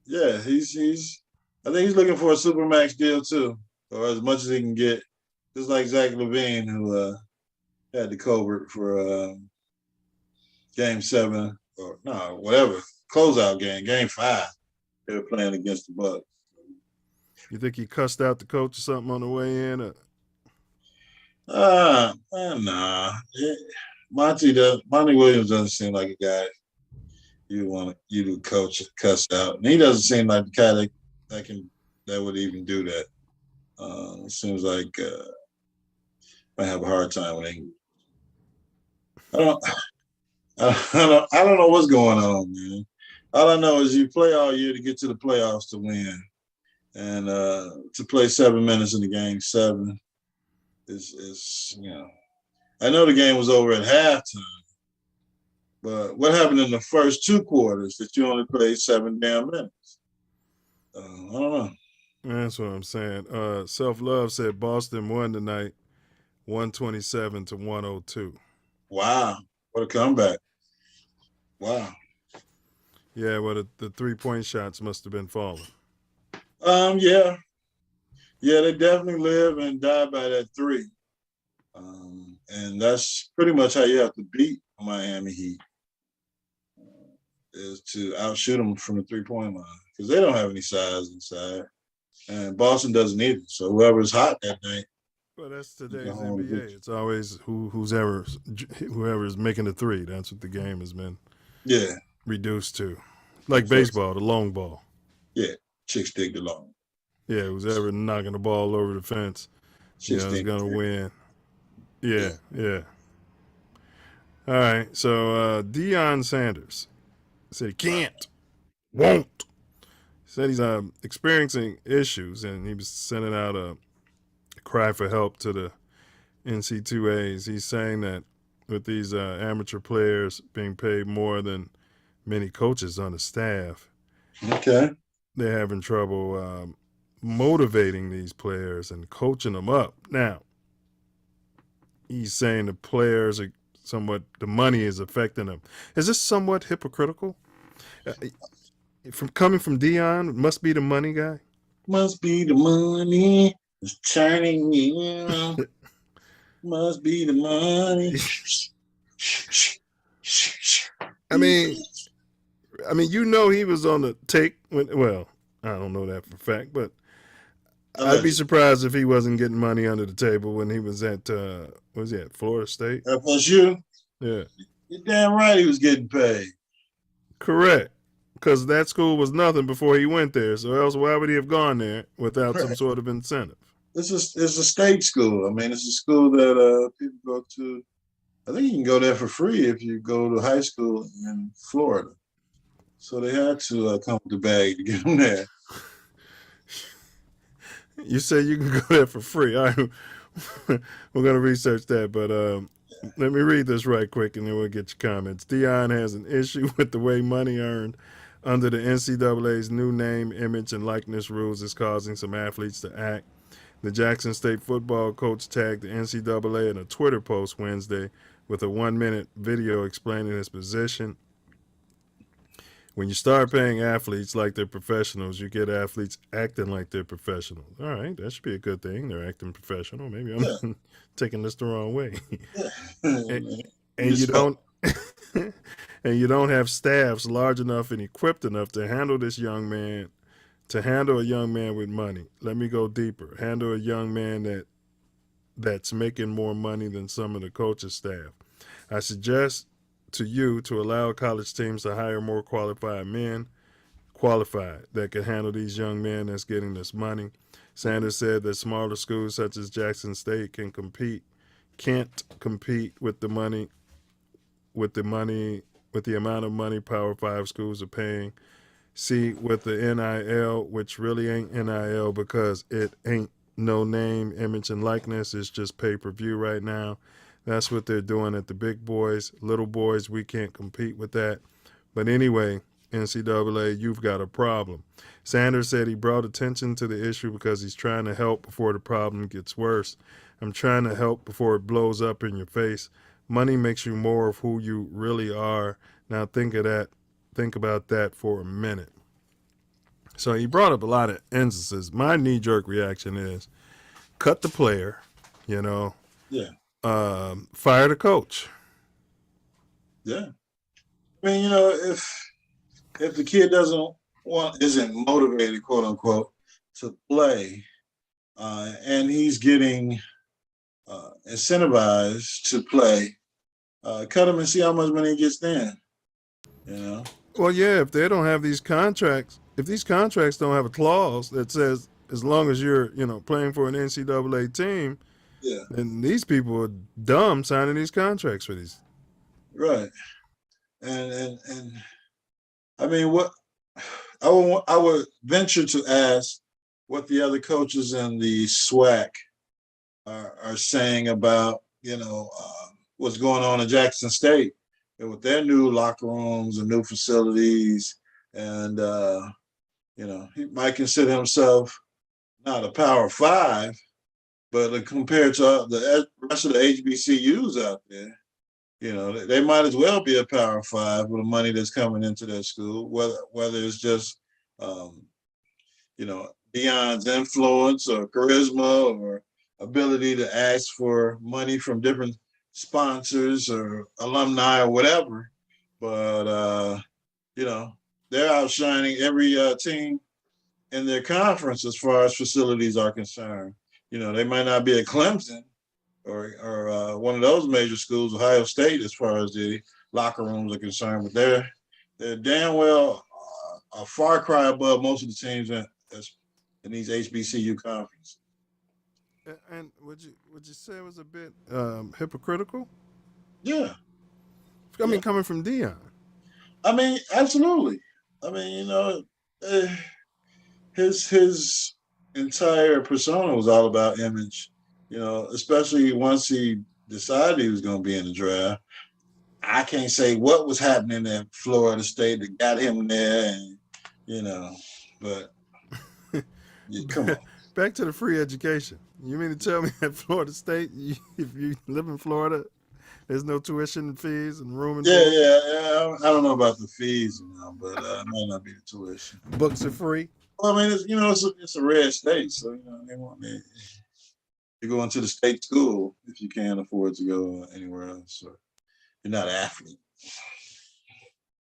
Yeah, he's. I think he's looking for a supermax deal too, or as much as he can get. Just like Zach LaVine, who had the covert for Game 7 or whatever closeout Game 5. They were playing against the Bucks. You think he cussed out the coach or something on the way in? Nah. Monty Williams doesn't seem like a guy you want you to coach cuss out, and he doesn't seem like the guy that would even do that. It seems like might have a hard time with English. I don't know what's going on, man. All I know is you play all year to get to the playoffs to win. And to play 7 minutes in the Game 7 is I know the game was over at halftime, but what happened in the first 2 quarters that you only played 7 damn minutes? I don't know. That's what I'm saying. Self Love said Boston won tonight, 127-102. Wow, what a comeback! Wow. Yeah, well, the 3-point shots must have been falling. Yeah, they definitely live and die by that 3. And that's pretty much how you have to beat Miami Heat, is to outshoot them from the 3-point line, because they don't have any size inside, and Boston doesn't either. So whoever's hot that night. Well, that's today's NBA. It's always whoever's making the 3. That's what the game has been reduced to. Like baseball, the long ball. Yeah, chicks dig the long. Yeah, who's ever knocking the ball over the fence, is going to win. Yeah. All right, so Deion Sanders said he can't, won't. He said he's experiencing issues, and he was sending out a cry for help to the NC2As. He's saying that with these amateur players being paid more than many coaches on the staff, they're having trouble motivating these players and coaching them up. Now, he's saying the players are the money is affecting them. Is this somewhat hypocritical? Coming from Deion, it must be the money guy? Must be the money. It's turning you. Must be the money. I mean, you know, he was on the take. Well, I don't know that for a fact, but I'd be surprised if he wasn't getting money under the table when he was at what was he at, Florida State? FSU. Yeah, You're damn right he was getting paid. correct. Because that school was nothing before he went there. So else, why would he have gone there without some sort of incentive? It's a state school. I mean, it's a school that people go to. I think you can go there for free if you go to high school in Florida. So they had to come with the bag to get him there. You say you can go there for free. All right. We're going to research that, but let me read this right quick and then we'll get your comments. Dion has an issue with the way money earned under the NCAA's new name, image, and likeness rules is causing some athletes to act. The Jackson State football coach tagged the NCAA in a Twitter post Wednesday with a 1-minute video explaining his position. When you start paying athletes like they're professionals, you get athletes acting like they're professionals. All right, that should be a good thing. They're acting professional. Maybe I'm taking this the wrong way. and you don't and you don't have staffs large enough and equipped enough to handle this young man, to handle a young man with money. Let me go deeper. Handle a young man that's making more money than some of the coach's staff. I suggest to you to allow college teams to hire more qualified that can handle these young men that's getting this money. Sanders said that smaller schools such as Jackson State can't compete with the amount of money Power 5 schools are paying. See, with the NIL, which really ain't NIL because it ain't no name, image, and likeness, it's just pay-per-view right now. That's what they're doing at the big boys. Little boys, we can't compete with that. But anyway, NCAA, you've got a problem. Sanders said he brought attention to the issue because he's trying to help before the problem gets worse. I'm trying to help before it blows up in your face. Money makes you more of who you really are. Now think about that for a minute. So he brought up a lot of instances. My knee-jerk reaction is cut the player, Yeah. Fire the coach. Yeah. I mean, if the kid isn't motivated, quote unquote, to play, and he's getting incentivized to play, cut him and see how much money he gets then. Well, yeah, if they don't have these contracts, if these contracts don't have a clause that says as long as you're, playing for an NCAA team, then these people are dumb signing these contracts for these. Right. And I mean, what I would venture to ask what the other coaches in the SWAC are saying about, what's going on in Jackson State and with their new locker rooms and new facilities. And, he might consider himself not a Power 5, but compared to the rest of the HBCUs out there, they might as well be a Power 5 with the money that's coming into their school, whether it's just, Deion's influence or charisma or ability to ask for money from different sponsors or alumni or whatever. But, they're outshining every team in their conference as far as facilities are concerned. They might not be at Clemson or one of those major schools, Ohio State, as far as the locker rooms are concerned, but they're damn well a far cry above most of the teams in these HBCU conferences. And would you say it was a bit hypocritical? Yeah. I mean, coming from Deion. I mean, absolutely. I mean, his entire persona was all about image, especially once he decided he was going to be in the draft. I can't say what was happening at Florida State that got him there, and, but come on. Back to the free education. You mean to tell me at Florida State, if you live in Florida, there's no tuition and fees and room and board? Yeah. I don't know about the fees, but it might not be the tuition. Books are free. Well, I mean, it's a red state, so they want me to go into the state school if you can't afford to go anywhere else. So, you're not an athlete.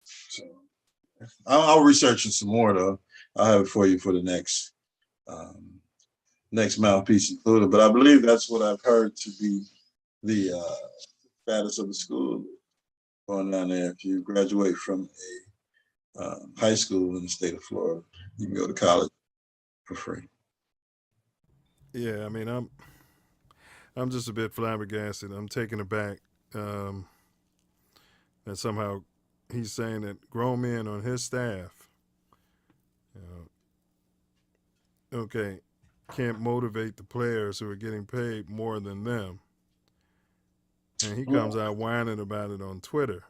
So I'll research it some more though. I'll have it for you for the next Mouthpiece included. But I believe that's what I've heard to be the status of the school going down there. If you graduate from a high school in the state of Florida, you can go to college for free. Yeah, I mean, I'm just a bit flabbergasted. I'm taken aback that somehow he's saying that grown men on his staff, okay, can't motivate the players who are getting paid more than them. And he comes out whining about it on Twitter.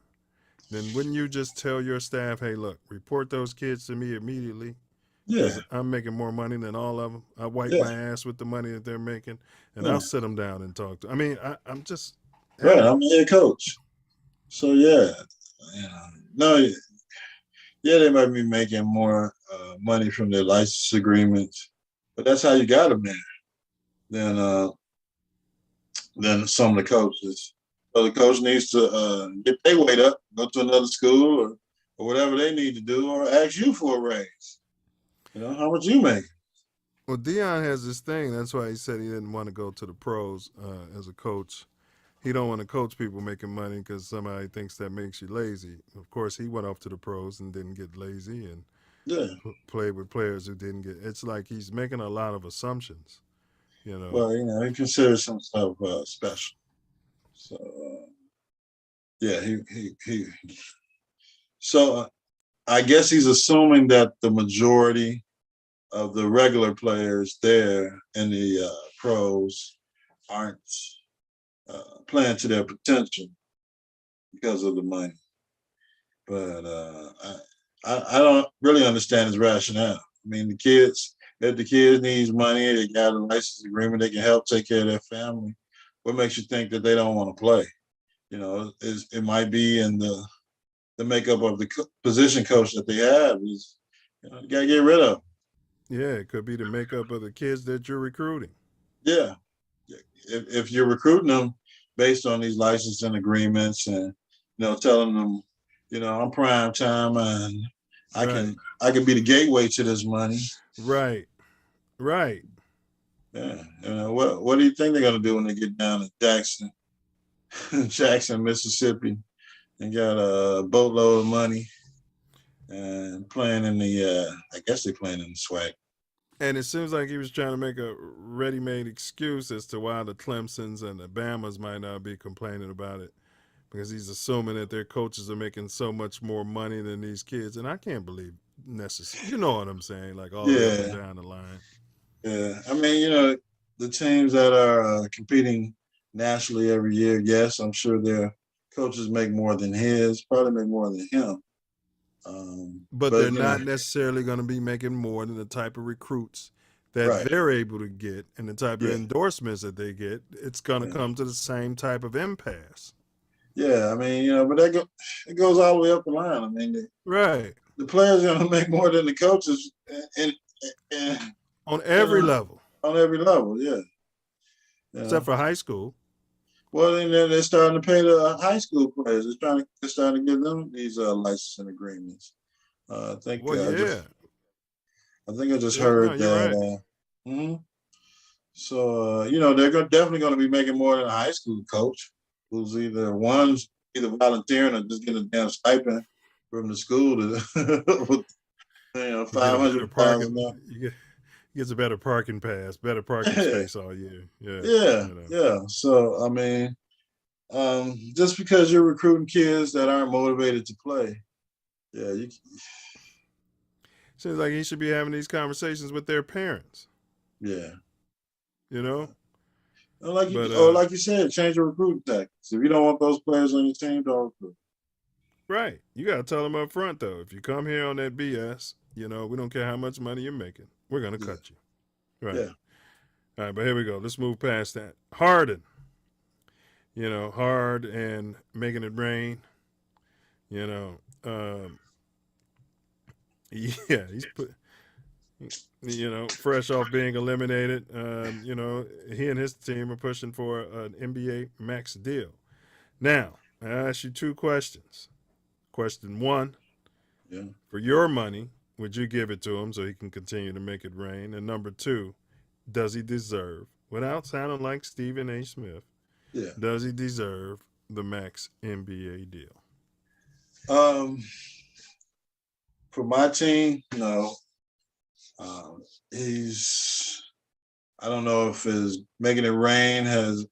Then wouldn't you just tell your staff, hey, look, report those kids to me immediately? Yeah. Because I'm making more money than all of them. I wipe Yeah. my ass with the money that they're making, and I'll sit them down and talk to. I mean, I'm just right. I'm a head coach, so yeah, no, yeah, they might be making more money from their license agreements, but that's how you got them there. Than some of the coaches. So the coach needs to get their weight up, go to another school or whatever they need to do, or ask you for a raise. How much you make? Well, Dion has this thing. That's why he said he didn't want to go to the pros as a coach. He don't want to coach people making money because somebody thinks that makes you lazy. Of course, he went off to the pros and didn't get lazy and played with players who didn't get. It's like he's making a lot of assumptions. Well, he considers himself special. So yeah, he. So I guess he's assuming that the majority of the regular players there in the pros aren't playing to their potential because of the money. But I don't really understand his rationale. I mean, if the kids needs money, they got a license agreement, they can help take care of their family. What makes you think that they don't want to play? It might be in the makeup of the position coach that they have. Is you gotta get rid of. Yeah, it could be the makeup of the kids that you're recruiting. Yeah, if you're recruiting them based on these licensing agreements and telling them, I'm prime time and I can be the gateway to this money. Right. Yeah. What do you think they're gonna do when they get down to Jackson, Mississippi, and got a boatload of money and playing in the I guess they're playing in the SWAC. And it seems like he was trying to make a ready-made excuse as to why the Clemsons and the Bamas might not be complaining about it, because he's assuming that their coaches are making so much more money than these kids. And I can't believe necessarily. You know what I'm saying? Like all the way up and down the line. Yeah. I mean, the teams that are competing nationally every year, yes, I'm sure their coaches make more than his, probably make more than him. But they're not necessarily going to be making more than the type of recruits that they're able to get and the type of endorsements that they get. It's going to come to the same type of impasse. Yeah, I mean, but it goes all the way up the line. I mean, the players are going to make more than the coaches, and on every level. On every level, yeah. Except for high school. Well, then they're starting to pay the high school players. They're starting to give them these licensing agreements. I think. I think I just heard that. Right. So they're definitely going to be making more than a high school coach, who's either volunteering or just getting a damn stipend from the school to $500,000. He gets a better parking pass, better parking space all year. Yeah. So I mean, just because you're recruiting kids that aren't motivated to play, seems like he should be having these conversations with their parents. Yeah. Like you said, change your recruiting tactics. If you don't want those players on your team, don't recruit. Right. You got to tell them up front, though. If you come here on that BS, we don't care how much money you're making. We're going to cut you. Right. Yeah. All right, but here we go. Let's move past that. Harden. Hard and making it rain. He's fresh off being eliminated. He and his team are pushing for an NBA max deal. Now, I asked you two questions. Question one, Yeah. for your money, would you give it to him so he can continue to make it rain? And number two, does he deserve, without sounding like Stephen A. Smith, Yeah. does he deserve the max NBA deal? For my team, no. I don't know if his making it rain has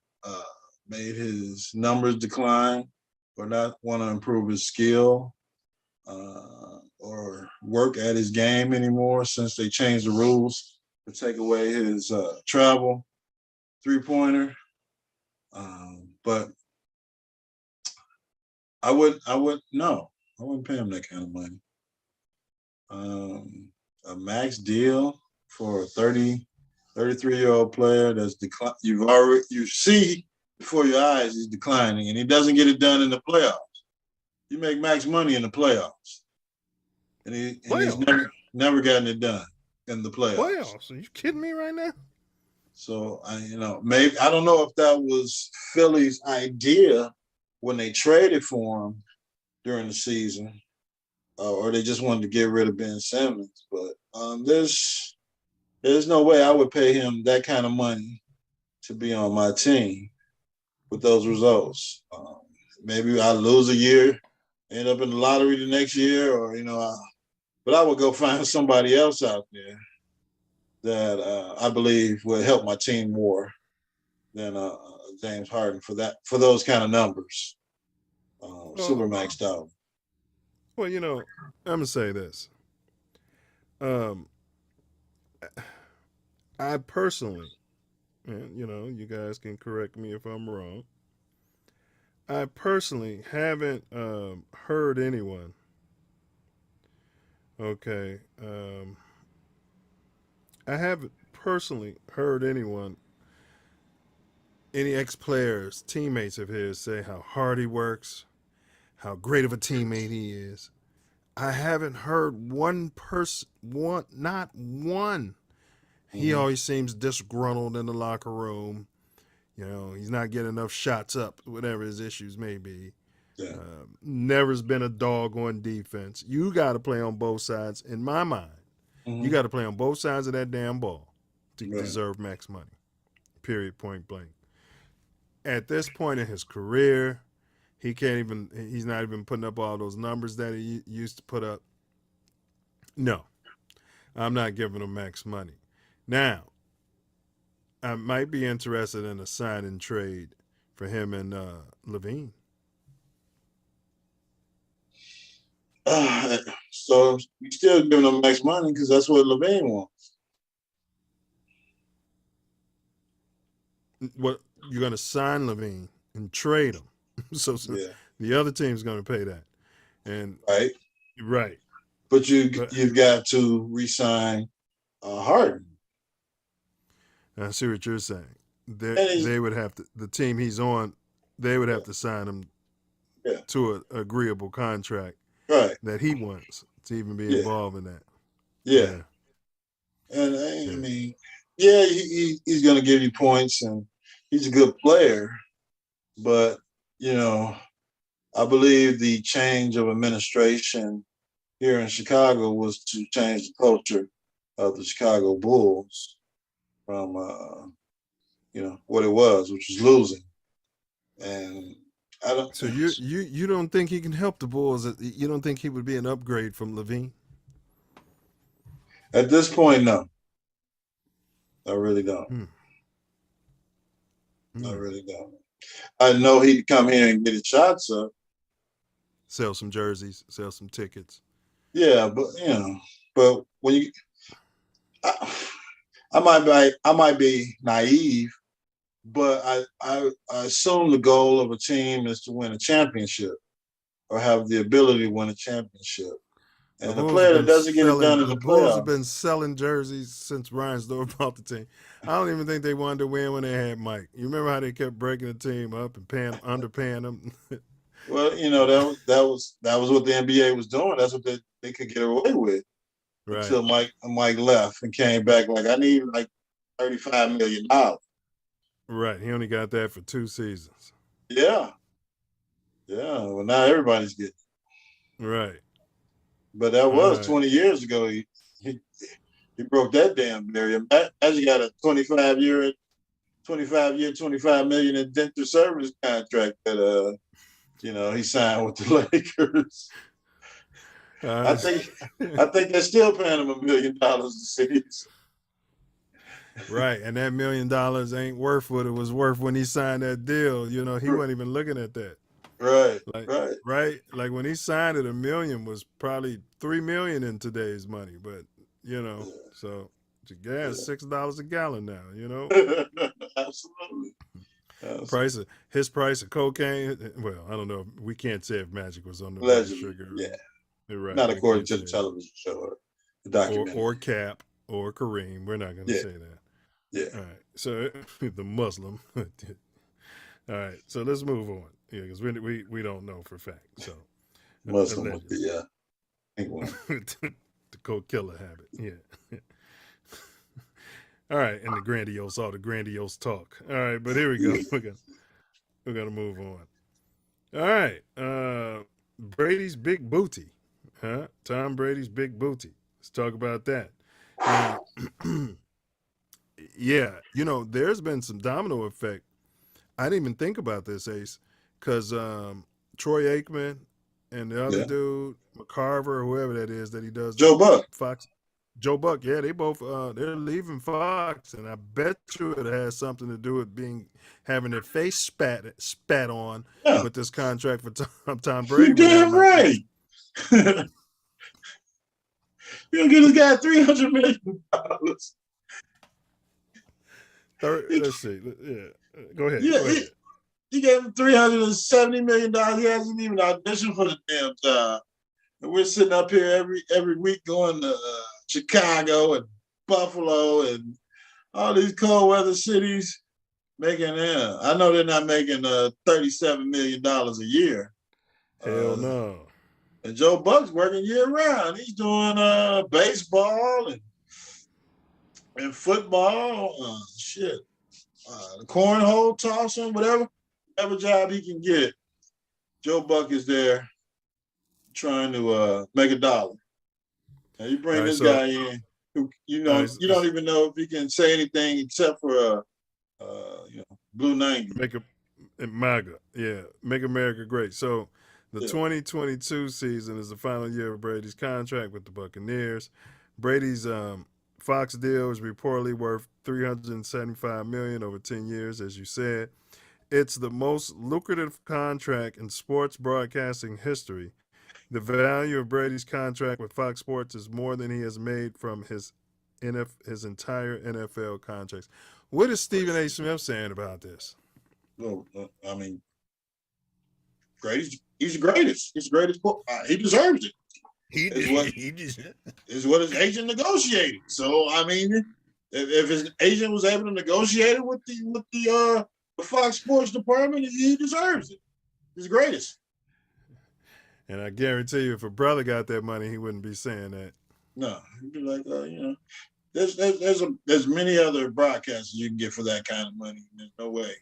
made his numbers decline or not want to improve his skill or work at his game anymore since they changed the rules to take away his travel three-pointer. But I wouldn't pay him that kind of money. A max deal for a 33-year-old player that's declined. You see before your eyes he's declining, and he doesn't get it done in the playoffs. You make max money in the playoffs, and he's never gotten it done in the playoffs. Playoffs? Are you kidding me right now? So maybe I don't know if that was Philly's idea when they traded for him during the season, or they just wanted to get rid of Ben Simmons. But there's no way I would pay him that kind of money to be on my team with those results. Maybe I lose a year, end up in the lottery the next year, or but I would go find somebody else out there that I believe would help my team more than James Harden for those kind of numbers. Super maxed out. Well, I'm gonna say this. I personally, and you guys can correct me if I'm wrong. I personally haven't heard anyone. Okay, I haven't personally heard anyone, any ex-players, teammates of his, say how hard he works, how great of a teammate he is. I haven't heard one person, not one. He always seems disgruntled in the locker room. He's not getting enough shots up, whatever his issues may be. Yeah. Never's been a dog on defense. You got to play on both sides, in my mind. You got to play on both sides of that damn ball to deserve max money. Period, point blank. At this point in his career, he's not even putting up all those numbers that he used to put up. No, I'm not giving him max money. Now, I might be interested in a sign and trade for him and Levine. So you still giving him max money because that's what Levine wants. What, you're going to sign Levine and trade him? so the other team's going to pay that, and right. But you've got to re-sign Harden. I see what you're saying. They would have to. The team he's on, they would have to sign him to an agreeable contract that he wants to even be involved in that. Yeah. And I mean, he's going to give you points, and he's a good player. But I believe the change of administration here in Chicago was to change the culture of the Chicago Bulls from what it was, which was losing. And I don't. So you don't think he can help the Bulls? You don't think he would be an upgrade from Levine? At this point, no. I really don't. I really don't. I know he'd come here and get his shots up. Sell some jerseys, sell some tickets. Yeah, but when I might be naive, but I assume the goal of a team is to win a championship or have the ability to win a championship. And the player that doesn't get it done in the Bulls have playoffs. been selling jerseys since Reinsdorf bought the team. I don't even think they wanted to win when they had Mike. You remember how they kept breaking the team up and underpaying them? Well, that was what the NBA was doing. That's what they could get away with until Mike left and came back like, I need like $35 million. Right. He only got that for 2 seasons. Yeah. Yeah, well now everybody's getting. Right. But that was Right. 20 years ago. He broke that damn barrier. Imagine got a 25-year, 25 million indenture service contract that he signed with the Lakers. I Uh, think they're still paying him $1 million a season. right. And that $1 million ain't worth what it was worth when he signed that deal. You know, he wasn't even looking at that. Right, Like, right. right. Like when he signed it, $1 million was probably $3 million in today's money. But, so the gas, $6 a gallon now, Absolutely. His price of cocaine. Well, I don't know. We can't say if Magic was on the brown Allegedly, sugar. yeah. You're right. Not We according can't to say the that. television show or the Or documentary. Cap or Kareem. We're not going to Yeah. say that. Yeah. All right. So the Muslim. All right. So let's move on. Yeah, because we don't know for fact. So Muslim with the England. the coke killer habit. Yeah. All right, and all the grandiose talk. All right, but here we go. We're gonna move on. All right. Brady's big booty. Huh? Tom Brady's big booty. Let's talk about that. Now, yeah, there's been some domino effect. I didn't even think about this, Ace, because Troy Aikman and the other dude, McCarver or whoever that is that he does, Joe Buck. Fox, Joe Buck, yeah, they both they're leaving Fox, and I bet you it has something to do with having their face spat on with this contract for Tom Brady. You damn right. You'll get this guy $300 million. Let's see. Yeah, go ahead. Yeah, go ahead. He gave him $370 million. He hasn't even auditioned for the damn job. And we're sitting up here every week going to Chicago and Buffalo and all these cold weather cities making. I know they're not making $37 million a year. Hell no. And Joe Buck's working year round. He's doing baseball and football. The cornhole tossing, whatever job he can get. Joe Buck is there trying to make a dollar. And you bring this guy in who you don't even know if he can say anything except for Blue 90. Make MAGA, yeah, make America great. So the 2022 season is the final year of Brady's contract with the Buccaneers. Brady's Fox deal is reportedly worth $375 million over 10 years, as you said. It's the most lucrative contract in sports broadcasting history. The value of Brady's contract with Fox Sports is more than he has made from his entire NFL contracts. What is Stephen A. Smith saying about this? Well, I mean, he's the greatest. He's the greatest. He deserves it. Is what his agent negotiated. So I mean, if his agent was able to negotiate it with the Fox Sports department, he deserves it. He's the greatest. And I guarantee you, if a brother got that money, he wouldn't be saying that. No, he'd be like, there's many other broadcasters you can get for that kind of money. There's no way.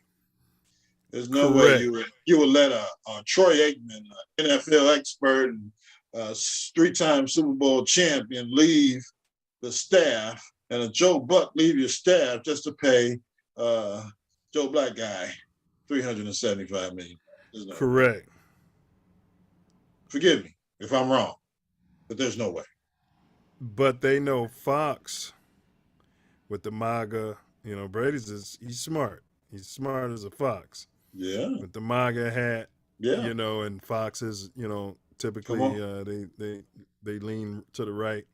There's no way you would let a Troy Aikman, an NFL expert, and three-time Super Bowl champion leave the staff, and a Joe Buck leave your staff just to pay Joe Black guy $375 million. Correct. Forgive me if I'm wrong, but there's no way. But they know Fox with the MAGA. Brady's he's smart. He's smart as a fox. Yeah. With the MAGA hat. Yeah. And Foxes, typically they lean to the right.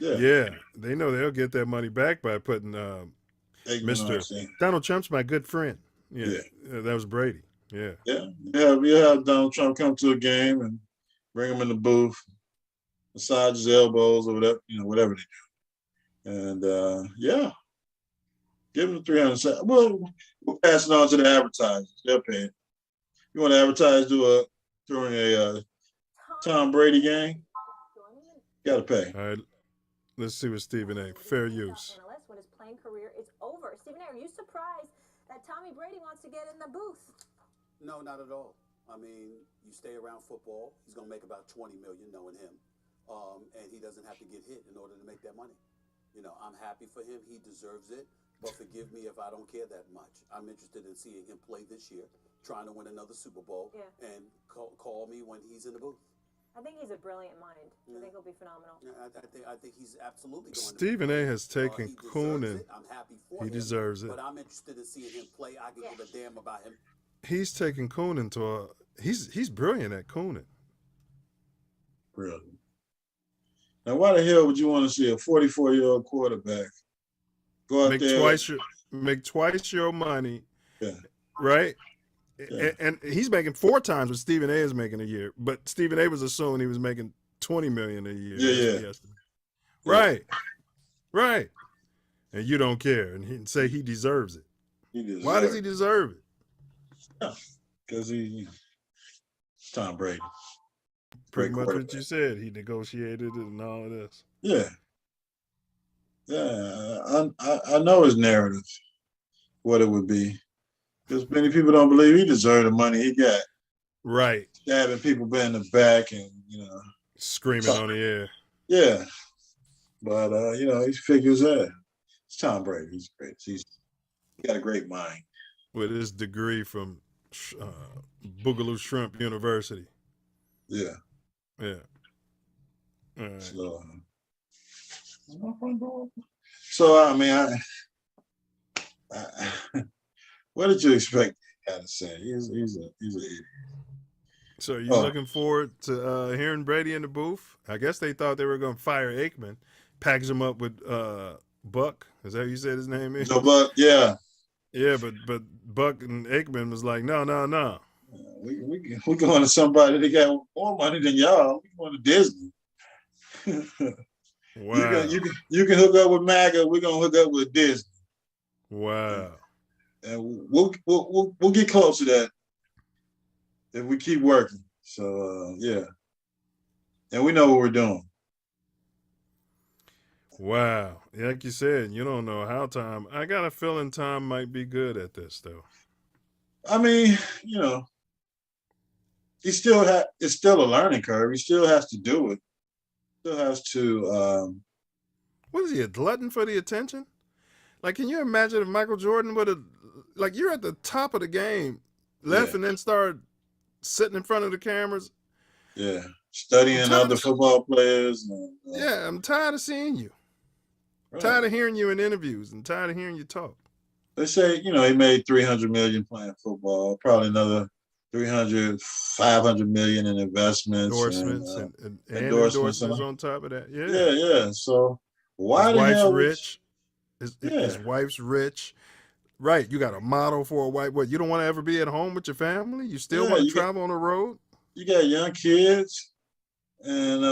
Yeah. Yeah. They know they'll get that money back by putting Mr. Donald Trump's my good friend. Yeah. That was Brady. Yeah. Yeah. We have Donald Trump come to a game and bring him in the booth, massage his elbows or whatever they do. And give him the 300. We'll pass it on to the advertisers. They'll pay it. You want to advertise during a Tom Brady game? Got to pay. All right. Let's see what Stephen A. Fair use. When his playing career is over. Stephen A., are you surprised that Tommy Brady wants to get in the booth? No, not at all. I mean, you stay around football, he's going to make about $20 million, knowing him, and he doesn't have to get hit in order to make that money. You know, I'm happy for him. He deserves it. But forgive me if I don't care that much. I'm interested in seeing him play this year, trying to win another Super Bowl, and call me when he's in the booth. I think he's a brilliant mind. I think he'll be phenomenal. I think he's absolutely going Stephen A. has taken he deserves Coonan. it. I'm happy for He him, deserves it. But I'm interested in seeing him play. I can give a damn about him. He's taken Coonan to a. He's brilliant at Coonan. Brilliant. Now, why the hell would you want to see a 44-year-old quarterback go out there? Make twice your money, Yeah. right? Yeah. And he's making 4 times what Stephen A. is making a year. But Stephen A. was assuming he was making $20 million a year. Yeah. Right. Right. And you don't care, and he say he deserves it. Why does he deserve it? Because he's Tom Brady. Pretty much what you said. He negotiated it and all of this. Yeah. Yeah. I know his narrative, what it would be. Because many people don't believe he deserved the money he got. Right. Stabbing people in the back and, screaming on the air. Yeah. But, he figures that. It's Tom Brady. He's great. He's got a great mind. With his degree from Boogaloo Shrimp University. Yeah. Yeah. All right. So I mean, what did you expect to say? He's an idiot. So you looking forward to hearing Brady in the booth? I guess they thought they were going to fire Aikman, package him up with Buck. Is that what you said his name is? No, Buck. Yeah. Yeah, but Buck and Aikman was like, no. We going to somebody that got more money than y'all. We going to Disney. Wow. You can hook up with MAGA. We're gonna hook up with Disney. Wow. And we'll get close to that if we keep working. So yeah. And we know what we're doing. Wow. Like you said, you don't know how Tom. I got a feeling Tom might be good at this though. I mean, it's still a learning curve. He still has to do it. Still has to. What is he, a glutton for the attention? Like, can you imagine if Michael Jordan would have, like, you're at the top of the game, left and then start sitting in front of the cameras? Yeah, studying other football players. Yeah, I'm tired of seeing you. Right. Tired of hearing you in interviews and tired of hearing you talk. They say, he made $300 million playing football, probably another 500 million in investments. Endorsements and endorsements on top of that. Yeah. Yeah. So why his the wife's hell rich? His wife's rich. Right. You got a model for a wife. What, you don't want to ever be at home with your family? You still want to travel on the road? You got young kids, and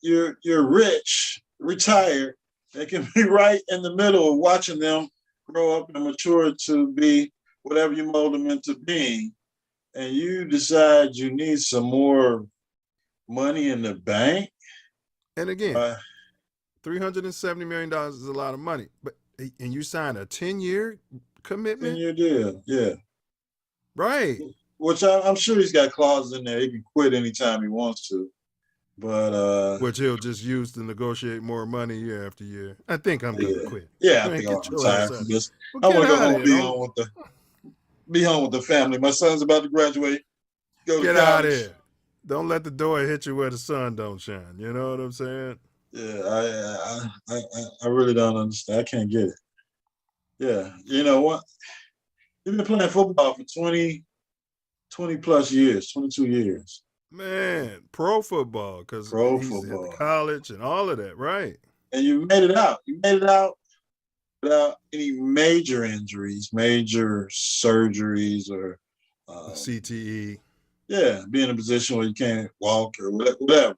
you're rich, retired. They can be right in the middle of watching them grow up and mature to be whatever you mold them into being. And you decide you need some more money in the bank. And again, $370 million is a lot of money. And you signed a 10-year commitment? 10-year deal, yeah. Right. Which I'm sure he's got clauses in there. He can quit anytime he wants to. But which he'll just use to negotiate more money year after year. I think I'm gonna quit. Yeah, I think I'm tired of this. I want to go home and be home with the family. My son's about to graduate. Get out of here. Don't let the door hit you where the sun don't shine. You know what I'm saying? Yeah, I really don't understand. I can't get it. Yeah, you know what? You've been playing football for 20 plus years, 22 years. Man, pro football, because he's in college and all of that, right? And you made it out. You made it out without any major injuries, major surgeries, or CTE. Yeah, be in a position where you can't walk or whatever.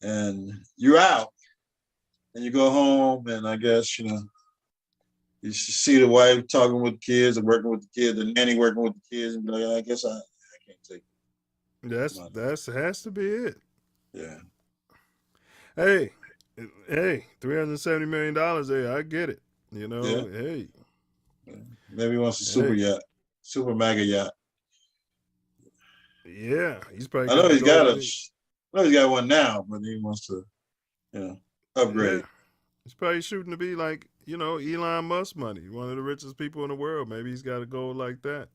And you're out, and you go home, and I guess, you see the wife talking with the kids and working with the kids, the nanny working with the kids, and be like, I guess I can't take it. That's has to be it. Yeah. Hey, $370 million. Hey, I get it. Hey. Maybe he wants a super yacht, super mega yacht. Yeah, he's probably I know got to he's go got with a. it. I know he's got one now, but he wants to, upgrade. Yeah, he's probably shooting to be like Elon Musk money, one of the richest people in the world. Maybe he's got a goal like that.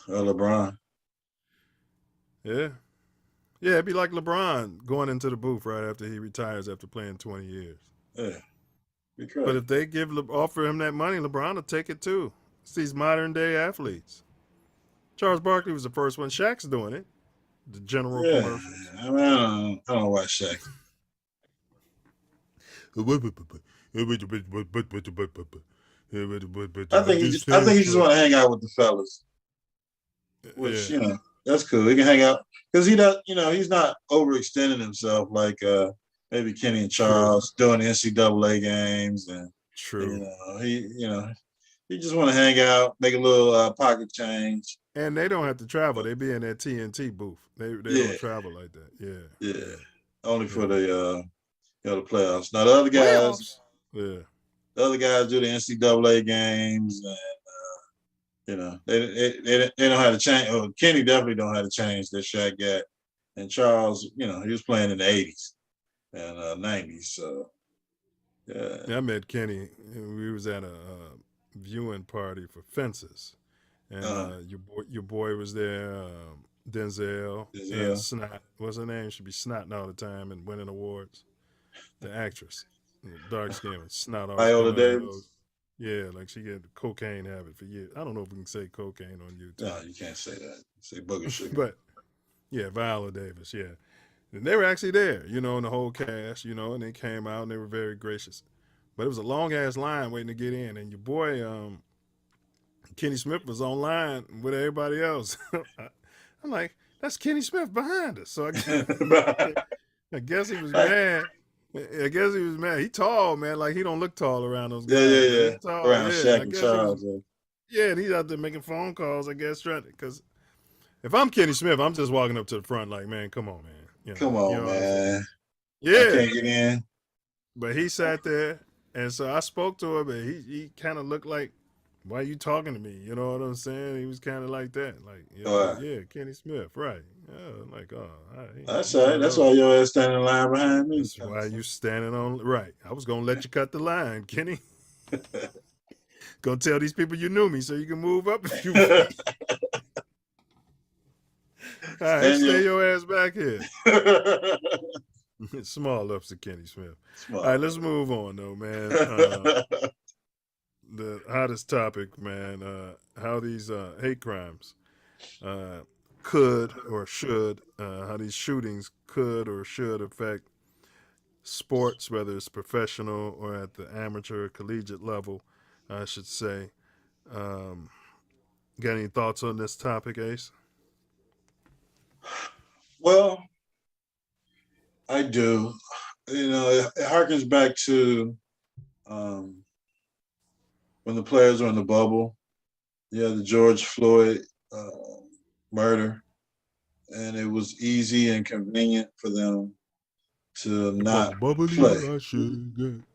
LeBron. Yeah, yeah, it'd be like LeBron going into the booth right after he retires after playing 20 years. Yeah, But because if they offer him that money, LeBron will take it too. It's these modern day athletes. Charles Barkley was the first one. Shaq's doing it. The general commercials. I mean, I don't watch Shaq. I think he just want to hang out with the fellas, which that's cool. He can hang out because he does. He's not overextending himself like maybe Kenny and Charles doing NCAA games, and he just want to hang out, make a little pocket change. And they don't have to travel. They be in that TNT booth. They don't travel like that. Yeah. Only for the the playoffs. Now the other guys, the other guys do the NCAA games, and they don't have to change. Oh, Kenny definitely don't have to change that Shaq got, and Charles, he was playing in the '80s and '90s. So I met Kenny. We was at a viewing party for fences, and your boy was there. Denzel and Snot. What's her name? Should be snotting all the time and winning awards. The actress, dark skin with snot all Viola Davis. Yeah, like she had a cocaine habit for years. I don't know if we can say cocaine on YouTube. No, you can't say that. Say booger sugar. But yeah, Viola Davis. Yeah, and they were actually there. And the whole cast. And they came out and they were very gracious. But it was a long ass line waiting to get in, and your boy Kenny Smith was online with everybody else. I'm like, that's Kenny Smith behind us. So I guess he was mad. He tall, man. Like he don't look tall around those guys. Yeah. Tall, around Shaq and Charles. And he's out there making phone calls, I guess, trying to. Because if I'm Kenny Smith, I'm just walking up to the front like, man, come on, man. Come on, man. Yeah. I can't get in. But he sat there, and so I spoke to him, and he kind of looked like, why are you talking to me? You know what I'm saying? He was kind of like that. Like, yeah, Kenny Smith, right. Like, that's all right. That's why your ass standing in line behind me. That's why you standing on, right. I was going to let you cut the line, Kenny. Gonna tell these people you knew me so you can move up a few feet. All right, stay your ass back here. Small ups to Kenny Smith. All right, let's move on, though, man. The hottest topic, man, how these hate crimes could or should, how these shootings could or should affect sports, whether it's professional or at the amateur collegiate level, I should say. Got any thoughts on this topic, Ace? Well, I do. It harkens back to when the players were in the bubble. Yeah, the George Floyd murder. And it was easy and convenient for them to not play.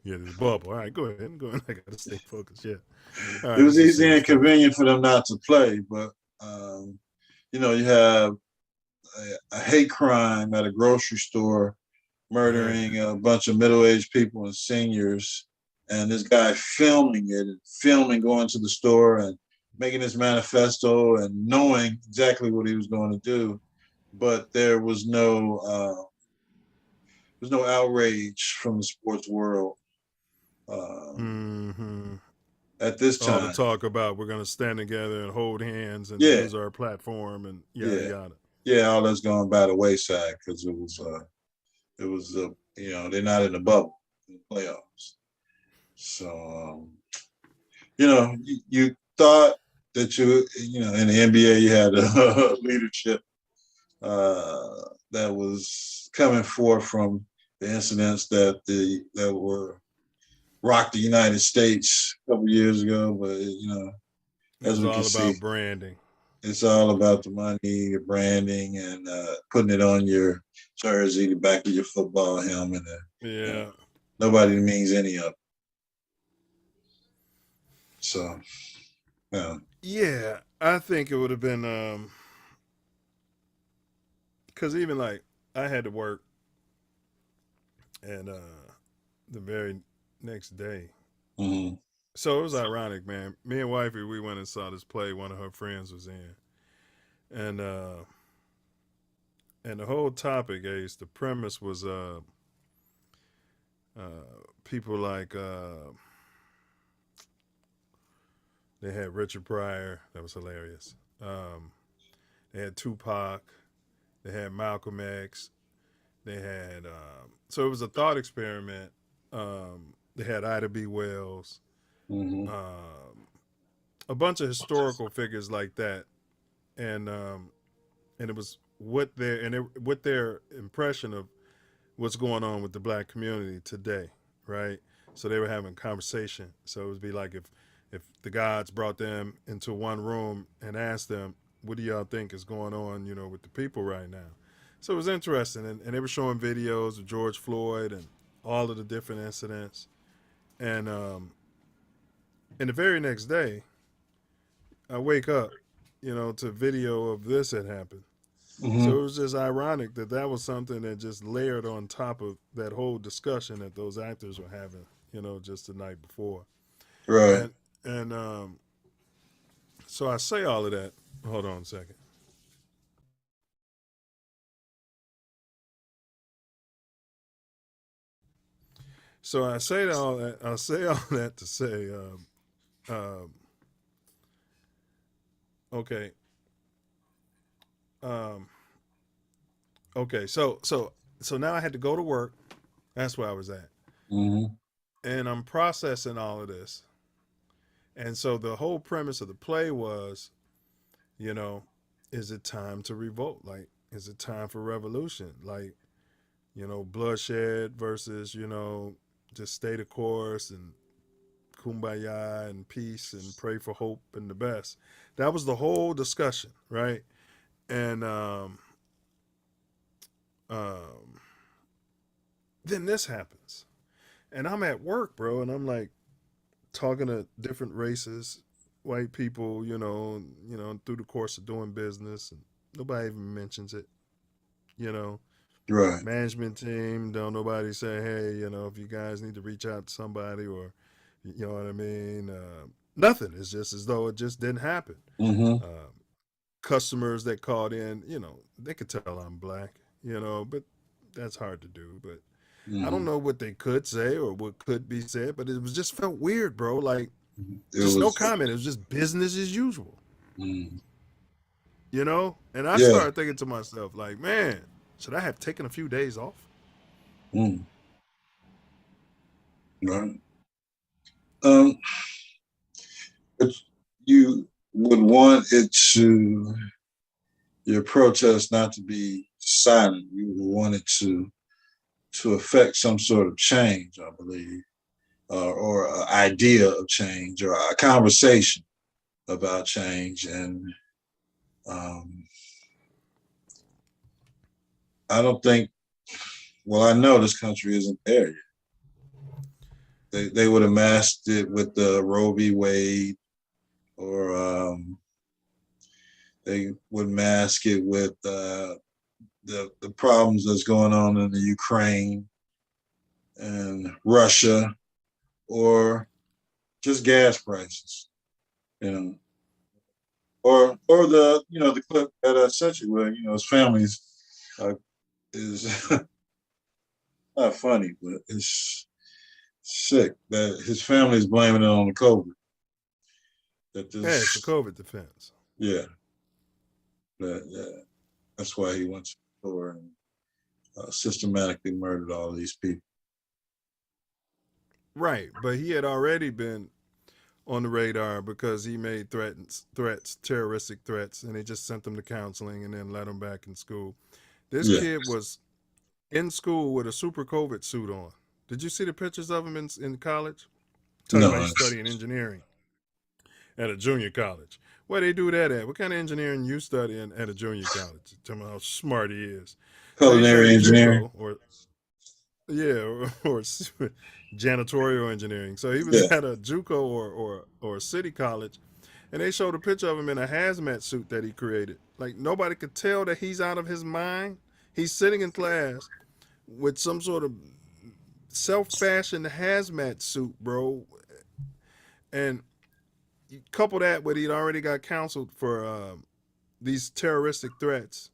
Yeah, the bubble. All right, go ahead. I got to stay focused, yeah. Right, it was easy and convenient for them not to play, but, you have a hate crime at a grocery store, murdering a bunch of middle-aged people and seniors, and this guy filming going to the store and making his manifesto and knowing exactly what he was going to do, but there was no outrage from the sports world at this time. All the talk about we're going to stand together and hold hands and use our platform and yada. Yeah, all that's gone by the wayside because it was they're not in the bubble in the playoffs. So you thought that in the NBA you had a leadership that was coming forth from the incidents that were rocked the United States a couple years ago, but as we can see, it's all about branding. It's all about the money, the branding, and putting it on your jersey, the back of your football helmet. Nobody means any of it. So, yeah, I think it would have been because even like I had to work, and the very next day. Mm-hmm. So it was ironic, man. Me and wifey, we went and saw this play one of her friends was in, and the whole topic, Ace, the premise was people like they had Richard Pryor, that was hilarious. They had Tupac, they had Malcolm X, they had so it was a thought experiment. They had Ida B. Wells, Mm-hmm. a bunch of historical figures like that, and it was what their impression of what's going on with the black community today, right? So they were having conversation. So it would be like if the gods brought them into one room and asked them, "What do y'all think is going on, with the people right now?" So it was interesting, and they were showing videos of George Floyd and all of the different incidents, and the very next day, I wake up, to video of this had happened. Mm-hmm. So it was just ironic that was something that just layered on top of that whole discussion that those actors were having, just the night before. Right. And so I say all of that. Hold on a second. So I say all that. I say all that to say, okay. Okay. So now I had to go to work. That's where I was at. Mm-hmm. And I'm processing all of this. And so the whole premise of the play was, is it time to revolt? Like, is it time for revolution? Like, bloodshed versus, just stay the course and kumbaya and peace and pray for hope and the best. That was the whole discussion, right? And then this happens. And I'm at work, bro, and I'm like talking to different races, white people, through the course of doing business, and nobody even mentions it. Right. Management team, don't nobody say, hey, if you guys need to reach out to somebody, or you know what I mean. Nothing. It's just as though it just didn't happen. Mm-hmm. Customers that called in, they could tell I'm black, but that's hard to do. But Mm-hmm. I don't know what they could say or what could be said, but it was just felt weird, bro. Like, no comment. It was just business as usual. Mm-hmm. And I Yeah. started thinking to myself, like, man, should I have taken a few days off? Mm. Right. But you would want your protest not to be silent. You would want it to affect some sort of change, I believe, or an idea of change, or a conversation about change. And I don't think, well, I know this country isn't there yet. They would have masked it with the Roe v. Wade, or they would mask it with the problems that's going on in the Ukraine and Russia, or just gas prices, or the the clip that I sent you where his family's is not funny, but it's sick that his family's blaming it on the COVID. That this, it's a COVID defense. Yeah. That's why he went to the store and systematically murdered all these people. Right, but he had already been on the radar because he made threats, terroristic threats, and they just sent him to counseling and then let him back in school. This kid was in school with a super COVID suit on. Did you see the pictures of him in college? Talking about he's studying engineering at a junior college. Where they do that at? What kind of engineering you studying at a junior college? Tell me how smart he is. Culinary engineering. Or janitorial engineering. So he was at a JUCO or a city college, and they showed a picture of him in a hazmat suit that he created. Like, nobody could tell that he's out of his mind. He's sitting in class with some sort of self-fashioned hazmat suit, bro, and you couple that with he'd already got counseled for these terroristic threats.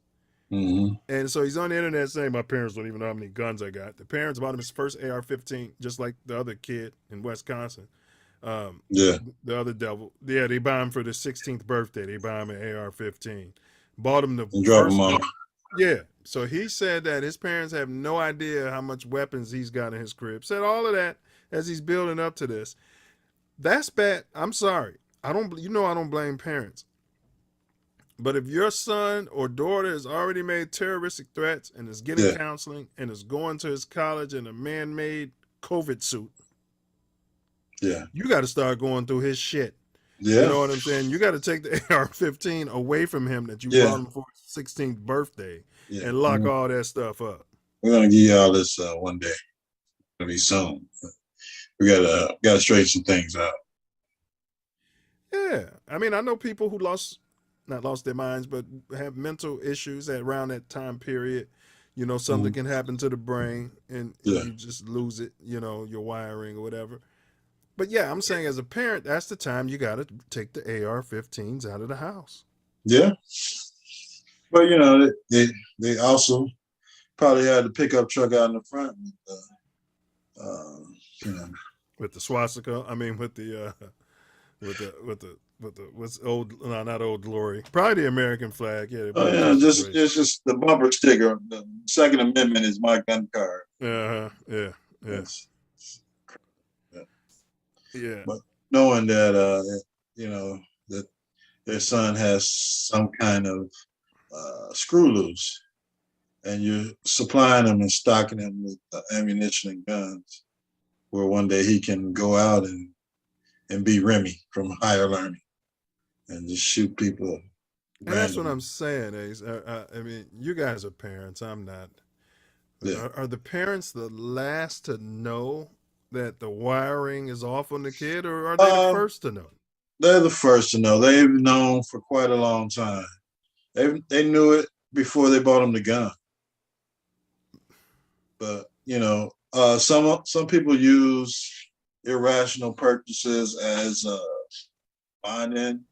Mm-hmm. And so he's on the internet saying, my parents don't even know how many guns I got. The parents bought him his first AR-15, just like the other kid in Wisconsin. Yeah. The other devil. Yeah, they buy him for the 16th birthday. They buy him an AR-15. Bought him the And drop first him off. Yeah. So he said that his parents have no idea how much weapons he's got in his crib. Said all of that as he's building up to this. That's bad. I'm sorry. I don't blame parents. But if your son or daughter has already made terroristic threats and is getting counseling and is going to his college in a man-made COVID suit, you got to start going through his shit. Yeah. You know what I'm saying? You got to take the AR-15 away from him that you bought him for his 16th birthday and lock all that stuff up. We're gonna give you all this one day. It'll be soon. We gotta straighten some things out. Yeah, I mean, I know people who not lost their minds, but have mental issues at around that time period. You know, something can happen to the brain and you just lose it, you know, your wiring or whatever. But yeah, I'm saying as a parent, that's the time you got to take the AR-15s out of the house. Yeah. But, you know, they also probably had the pickup truck out in the front with, you know. With the swastika, I mean, with the what's old? No, not Old Glory. Probably the American flag. Yeah. It's just the bumper sticker. The Second Amendment is my gun card. Yeah. But knowing that you know that their son has some kind of screw loose, and you're supplying them and stocking them with ammunition and guns, where one day he can go out and be Remy from Higher Learning and just shoot people. And that's what I'm saying, Ace. I mean, you guys are parents. I'm not. Yeah. Are the parents the last to know that the wiring is off on the kid, or are they the first to know? They're the first to know. They've known for quite a long time. They knew it before they bought him the gun. But, you know, some people use irrational purchases as a bonding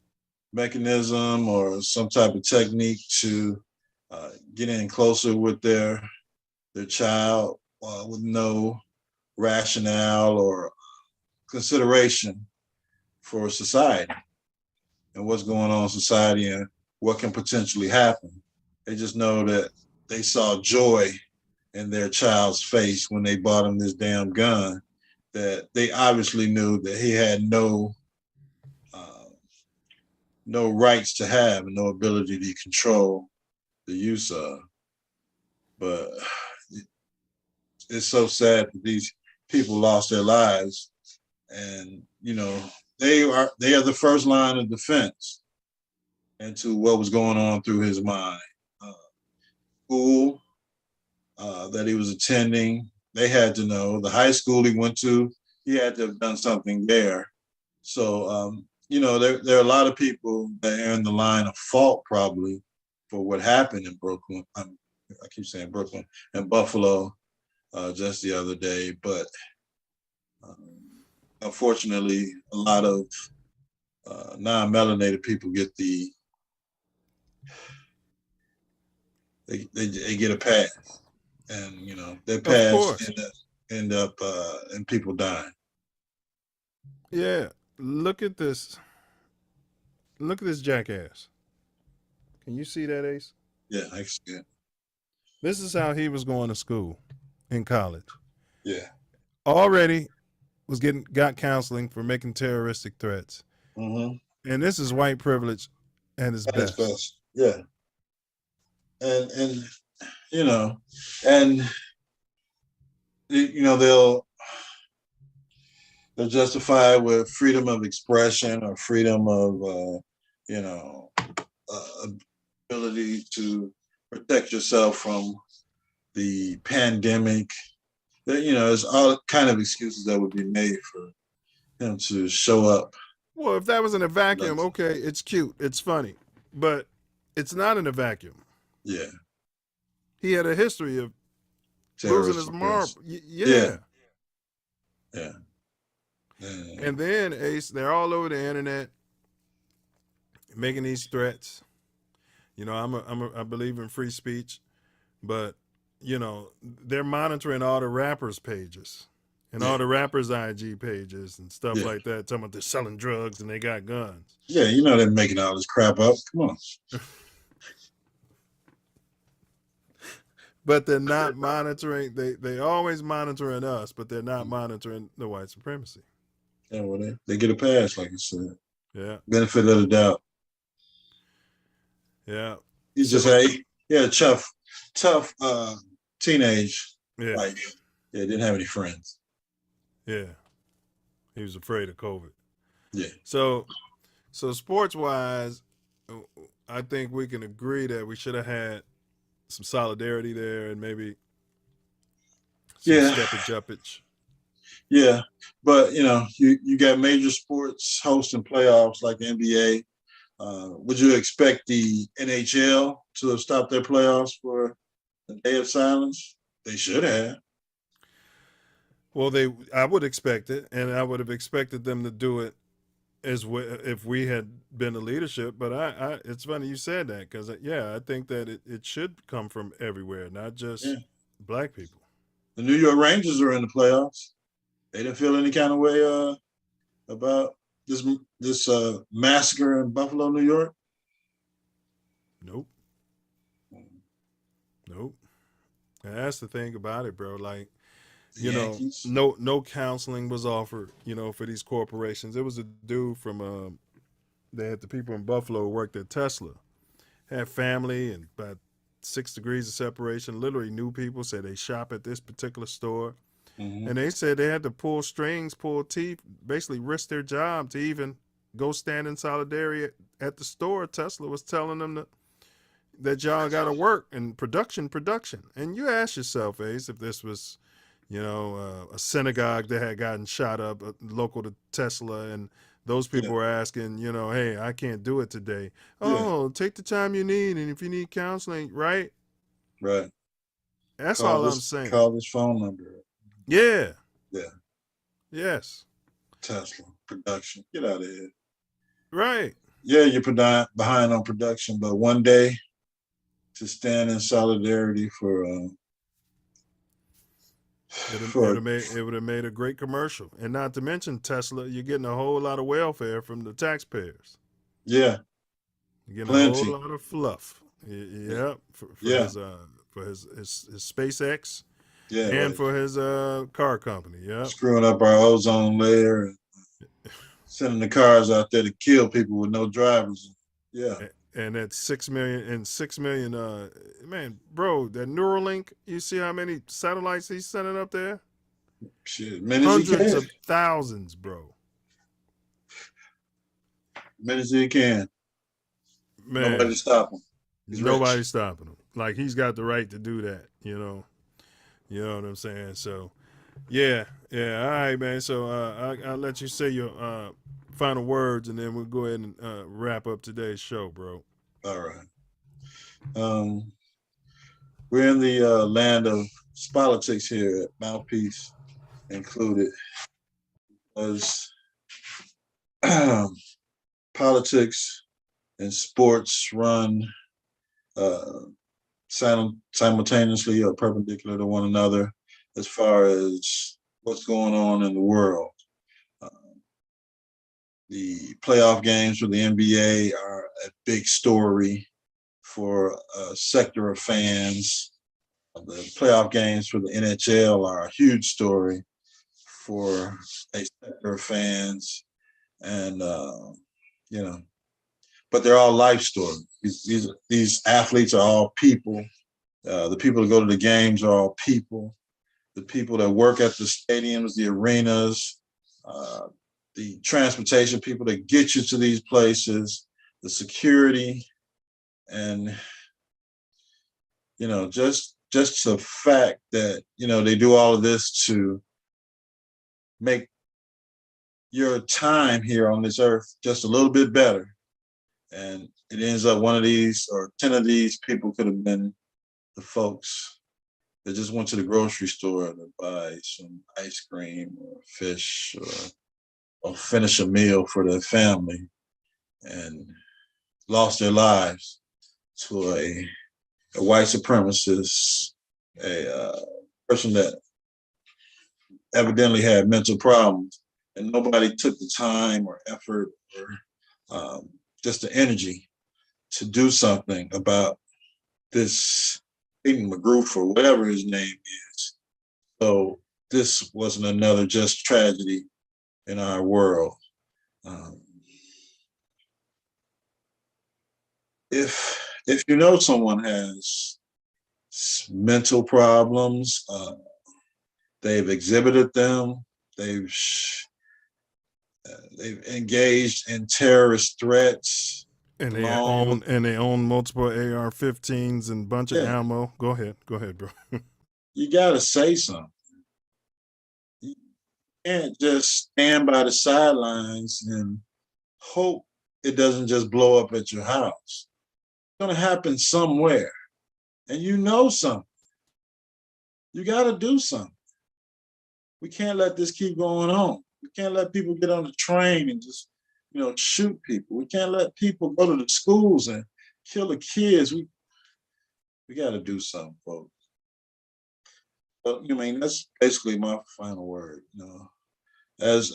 mechanism or some type of technique to get in closer with their child with no rationale or consideration for society and what's going on in society and what can potentially happen. They just know that they saw joy in their child's face when they bought him this damn gun, that they obviously knew that he had no rights to have and no ability to control the use of. But it's so sad that these people lost their lives, and you know they are the first line of defense into what was going on through his mind. School that he was attending, they had to know. The high school he went to, he had to have done something there. So you know, there are a lot of people that are in the line of fault probably for what happened in Brooklyn. I keep saying Brooklyn and Buffalo just the other day, but unfortunately, a lot of non-melanated people get they get a pass, and you know their pass end up and people dying. Yeah, look at this. Look at this jackass. Can you see that, Ace? Yeah, I see it. This is how he was going to school in college. Yeah. Already got counseling for making terroristic threats. Mm-hmm. And this is white privilege at its best. Yeah. And you know, and you know, they'll justify it with freedom of expression or freedom of you know, ability to protect yourself from the pandemic. That, you know, there's all kind of excuses that would be made for him to show up. Well, if that was in a vacuum, okay, it's cute, it's funny, but it's not in a vacuum. Yeah. He had a history of losing his marble. Yeah. Yeah. And then Ace, they're all over the internet making these threats. You know, I believe in free speech, but you know, they're monitoring all the rappers' pages and all the rappers' IG pages and stuff like that, talking about they're selling drugs and they got guns. Yeah, you know they're making all this crap up. Come on. But they're not monitoring. They always monitoring us, but they're not monitoring the white supremacy. Yeah, well, they get a pass, like you said. Yeah. Benefit of the doubt. Yeah. He just had tough teenage life. Yeah, didn't have any friends. Yeah. He was afraid of COVID. Yeah. So sports wise, I think we can agree that we should have had some solidarity there and maybe some steppage. Yeah, but you know, you got major sports hosting playoffs like the NBA. Would you expect the NHL to have stopped their playoffs for a day of silence? They should have. Well, I would expect it, and I would have expected them to do it as well if we had been the leadership. But it's funny you said that because I think that it should come from everywhere, not just black people. The New York Rangers are in the playoffs. They didn't feel any kind of way about this massacre in Buffalo, New York. Nope. And that's the thing about it, bro. Like, you know, no counseling was offered, you know, for these corporations. It was a dude from they had the people in Buffalo who worked at Tesla, had family and about 6 degrees of separation, literally knew people, said they shop at this particular store. Mm-hmm. And they said they had to pull strings, pull teeth, basically risk their job to even go stand in solidarity at the store. Tesla was telling them that y'all got to work and production. And you ask yourself, Ace, if this was, you know, a synagogue that had gotten shot up local to Tesla, and those people were asking, you know, hey, I can't do it today. Oh, take the time you need, and if you need counseling, right? Right. That's all I'm saying. Call this phone number. Yeah. Yeah. Yes. Tesla production. Get out of here. Right. Yeah, you're behind on production, but one day to stand in solidarity for it would have made a great commercial. And not to mention Tesla, you're getting a whole lot of welfare from the taxpayers. Yeah. You're getting a whole lot of fluff. Yeah. For his SpaceX. Yeah, and for his car company, screwing up our ozone layer, and sending the cars out there to kill people with no drivers. Yeah, and that 6 million, man, bro, that Neuralink. You see how many satellites he's sending up there? Shit, hundreds of thousands, bro. Many as he can. Man, nobody's stopping him. Nobody's stopping him. Like he's got the right to do that, you know. You know what I'm saying? So, yeah. All right, man. So I'll let you say your final words, and then we'll go ahead and wrap up today's show, bro. All right. We're in the land of politics here at Mouthpiece included. As politics and sports run simultaneously or perpendicular to one another as far as what's going on in the world. The playoff games for the NBA are a big story for a sector of fans. The playoff games for the NHL are a huge story for a sector of fans. And, you know, but they're all life stories. These athletes are all people. The people that go to the games are all people. The people that work at the stadiums, the arenas, the transportation people that get you to these places, the security, and you know, just the fact that, you know, they do all of this to make your time here on this earth just a little bit better. And it ends up one of these or 10 of these people could have been the folks that just went to the grocery store to buy some ice cream or fish or finish a meal for their family and lost their lives to a white supremacist, a person that evidently had mental problems, and nobody took the time or effort or just the energy to do something about this Peyton McGrew or whatever his name is. So this wasn't another just tragedy in our world. If you know someone has mental problems, they've exhibited them, they've engaged in terrorist threats. And they own multiple AR-15s and a bunch of ammo. Go ahead, bro. You gotta say something. You can't just stand by the sidelines and hope it doesn't just blow up at your house. It's gonna happen somewhere, and you know something. You gotta do something. We can't let this keep going on. We can't let people get on the train and just, shoot people. We can't let people go to the schools and kill the kids. We got to do something, folks. But that's basically my final word. As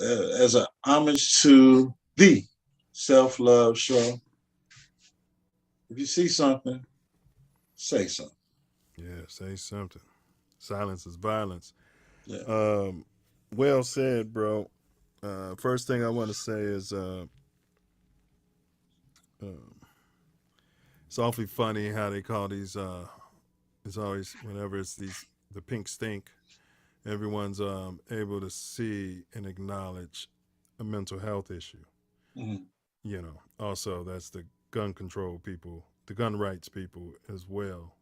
an homage to the Self-Love Show. If you see something, say something. Yeah, say something. Silence is violence. Yeah. Well said, bro. First thing I want to say is it's awfully funny how they call these. It's always whenever it's the pink stink, everyone's able to see and acknowledge a mental health issue. Mm-hmm. Also that's the gun control people, the gun rights people as well,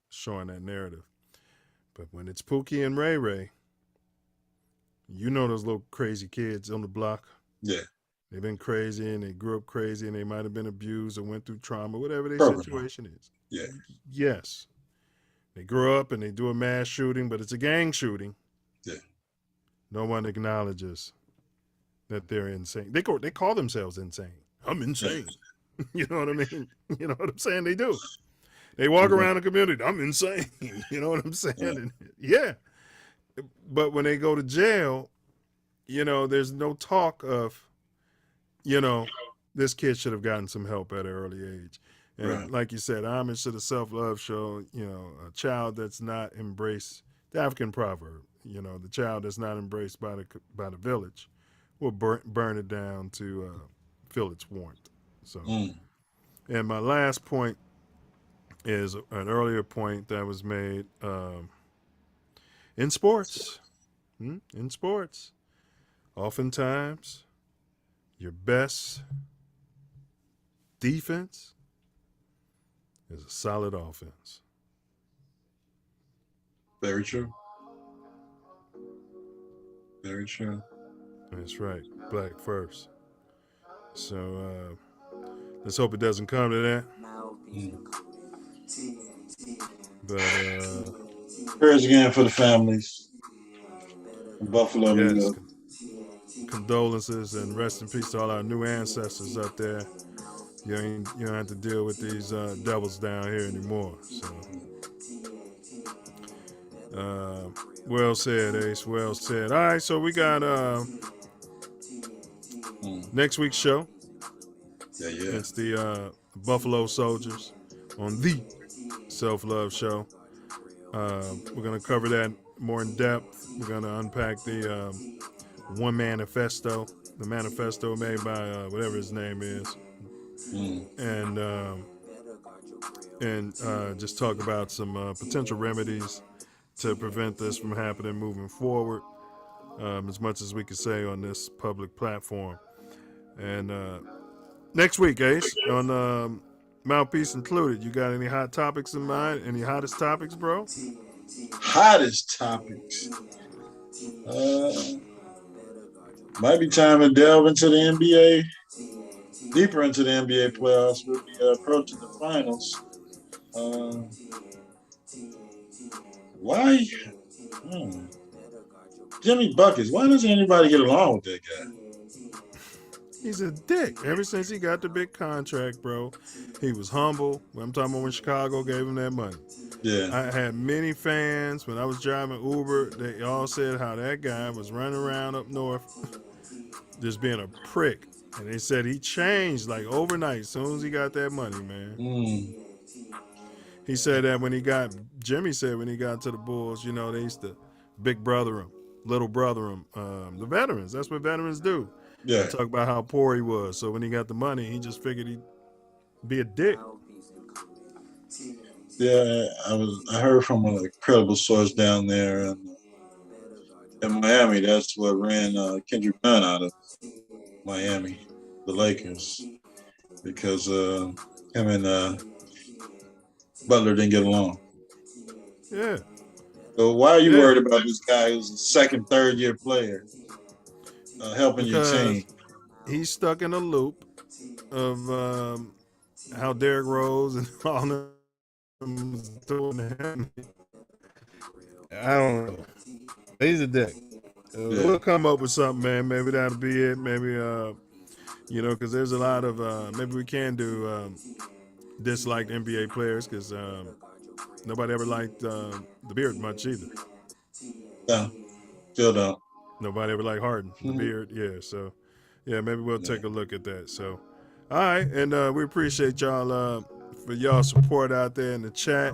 showing that narrative. But when it's Pookie and Ray Ray, those little crazy kids on the block. Yeah. They've been crazy and they grew up crazy and they might have been abused or went through trauma, whatever their situation is. Yeah. Yes. They grow up and they do a mass shooting, but it's a gang shooting. Yeah. No one acknowledges that they're insane. They call themselves insane. I'm insane. You know what I mean? You know what I'm saying? They do. They walk around the community. I'm insane. You know what I'm saying? Yeah. But when they go to jail, there's no talk of, this kid should have gotten some help at an early age. And like you said, homage to the Self-Love Show, a child that's not embraced, the African proverb, the child that's not embraced by the village will burn it down to feel its warmth. So, and my last point is an earlier point that was made in sports. In sports, oftentimes, your best defense is a solid offense. Very true. Very true. That's right. Black first. So let's hope it doesn't come to that. But prayers again for the families in Buffalo, New York. Condolences and rest in peace to all our new ancestors up there. You don't have to deal with these devils down here anymore. So, well said, Ace. Well said. All right, so we got next week's show. Yeah. It's the Buffalo Soldiers on the Self-Love Show. We're gonna cover that more in depth. We're gonna unpack the one manifesto, the manifesto made by whatever his name is, and just talk about some potential remedies to prevent this from happening moving forward, as much as we can say on this public platform. And next week, Ace, on Mouthpiece Included, you got any hot topics in mind? Any hottest topics, bro? Hottest topics. Might be time to delve into the NBA, deeper into the NBA playoffs. We'll be approaching the finals. Why? Jimmy Buckets. Why doesn't anybody get along with that guy? He's a dick. Ever since he got the big contract, bro, he was humble. I'm talking about when Chicago gave him that money. Yeah. I had many fans when I was driving Uber. They all said how that guy was running around up north, just being a prick. And they said he changed like overnight as soon as he got that money, man. He said that Jimmy said when he got to the Bulls, you know, they used to big brother him, little brother him, the veterans. That's what veterans do. Yeah. They talk about how poor he was. So when he got the money, he just figured he'd be a dick. Yeah, I heard from a credible source down there in Miami. That's what ran Kendrick Nunn out of Miami, the Lakers, because him and Butler didn't get along. Yeah. So why are you worried about this guy who's a second, third year player helping your team? He's stuck in a loop of how Derrick Rose and all them doing him. I don't know. He's a dick. We'll come up with something, man. Maybe that'll be it. Maybe, you know, because there's a lot of, maybe we can do disliked NBA players because nobody ever liked the Beard much either. No, still don't. Nobody ever liked Harden, the Beard. Yeah, so, yeah, maybe we'll take a look at that. So, all right, and we appreciate y'all for y'all support out there in the chat.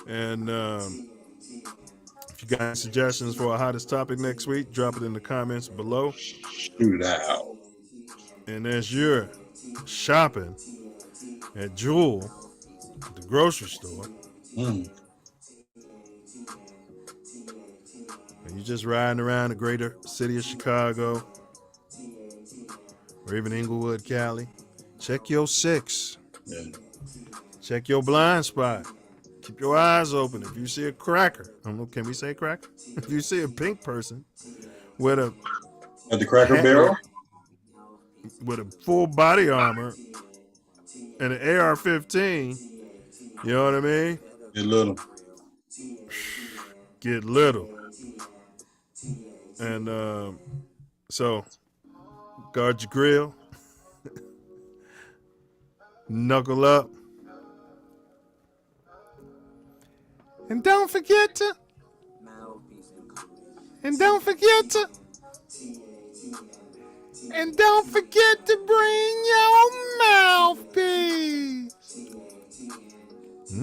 And if you got any suggestions for our hottest topic next week, drop it in the comments below. Shoot out. And as you're shopping at Jewel, at the grocery store, and you're just riding around the greater city of Chicago, or even Inglewood, Cali, check your six. Yeah. Check your blind spot. Keep your eyes open. If you see a cracker, I don't know, can we say cracker? If you see a pink person with a at the Cracker Barrel with a full body armor and an AR-15, you know what I mean? Get little. Get little. And so guard your grill. Knuckle up. And don't forget to bring your mouthpiece.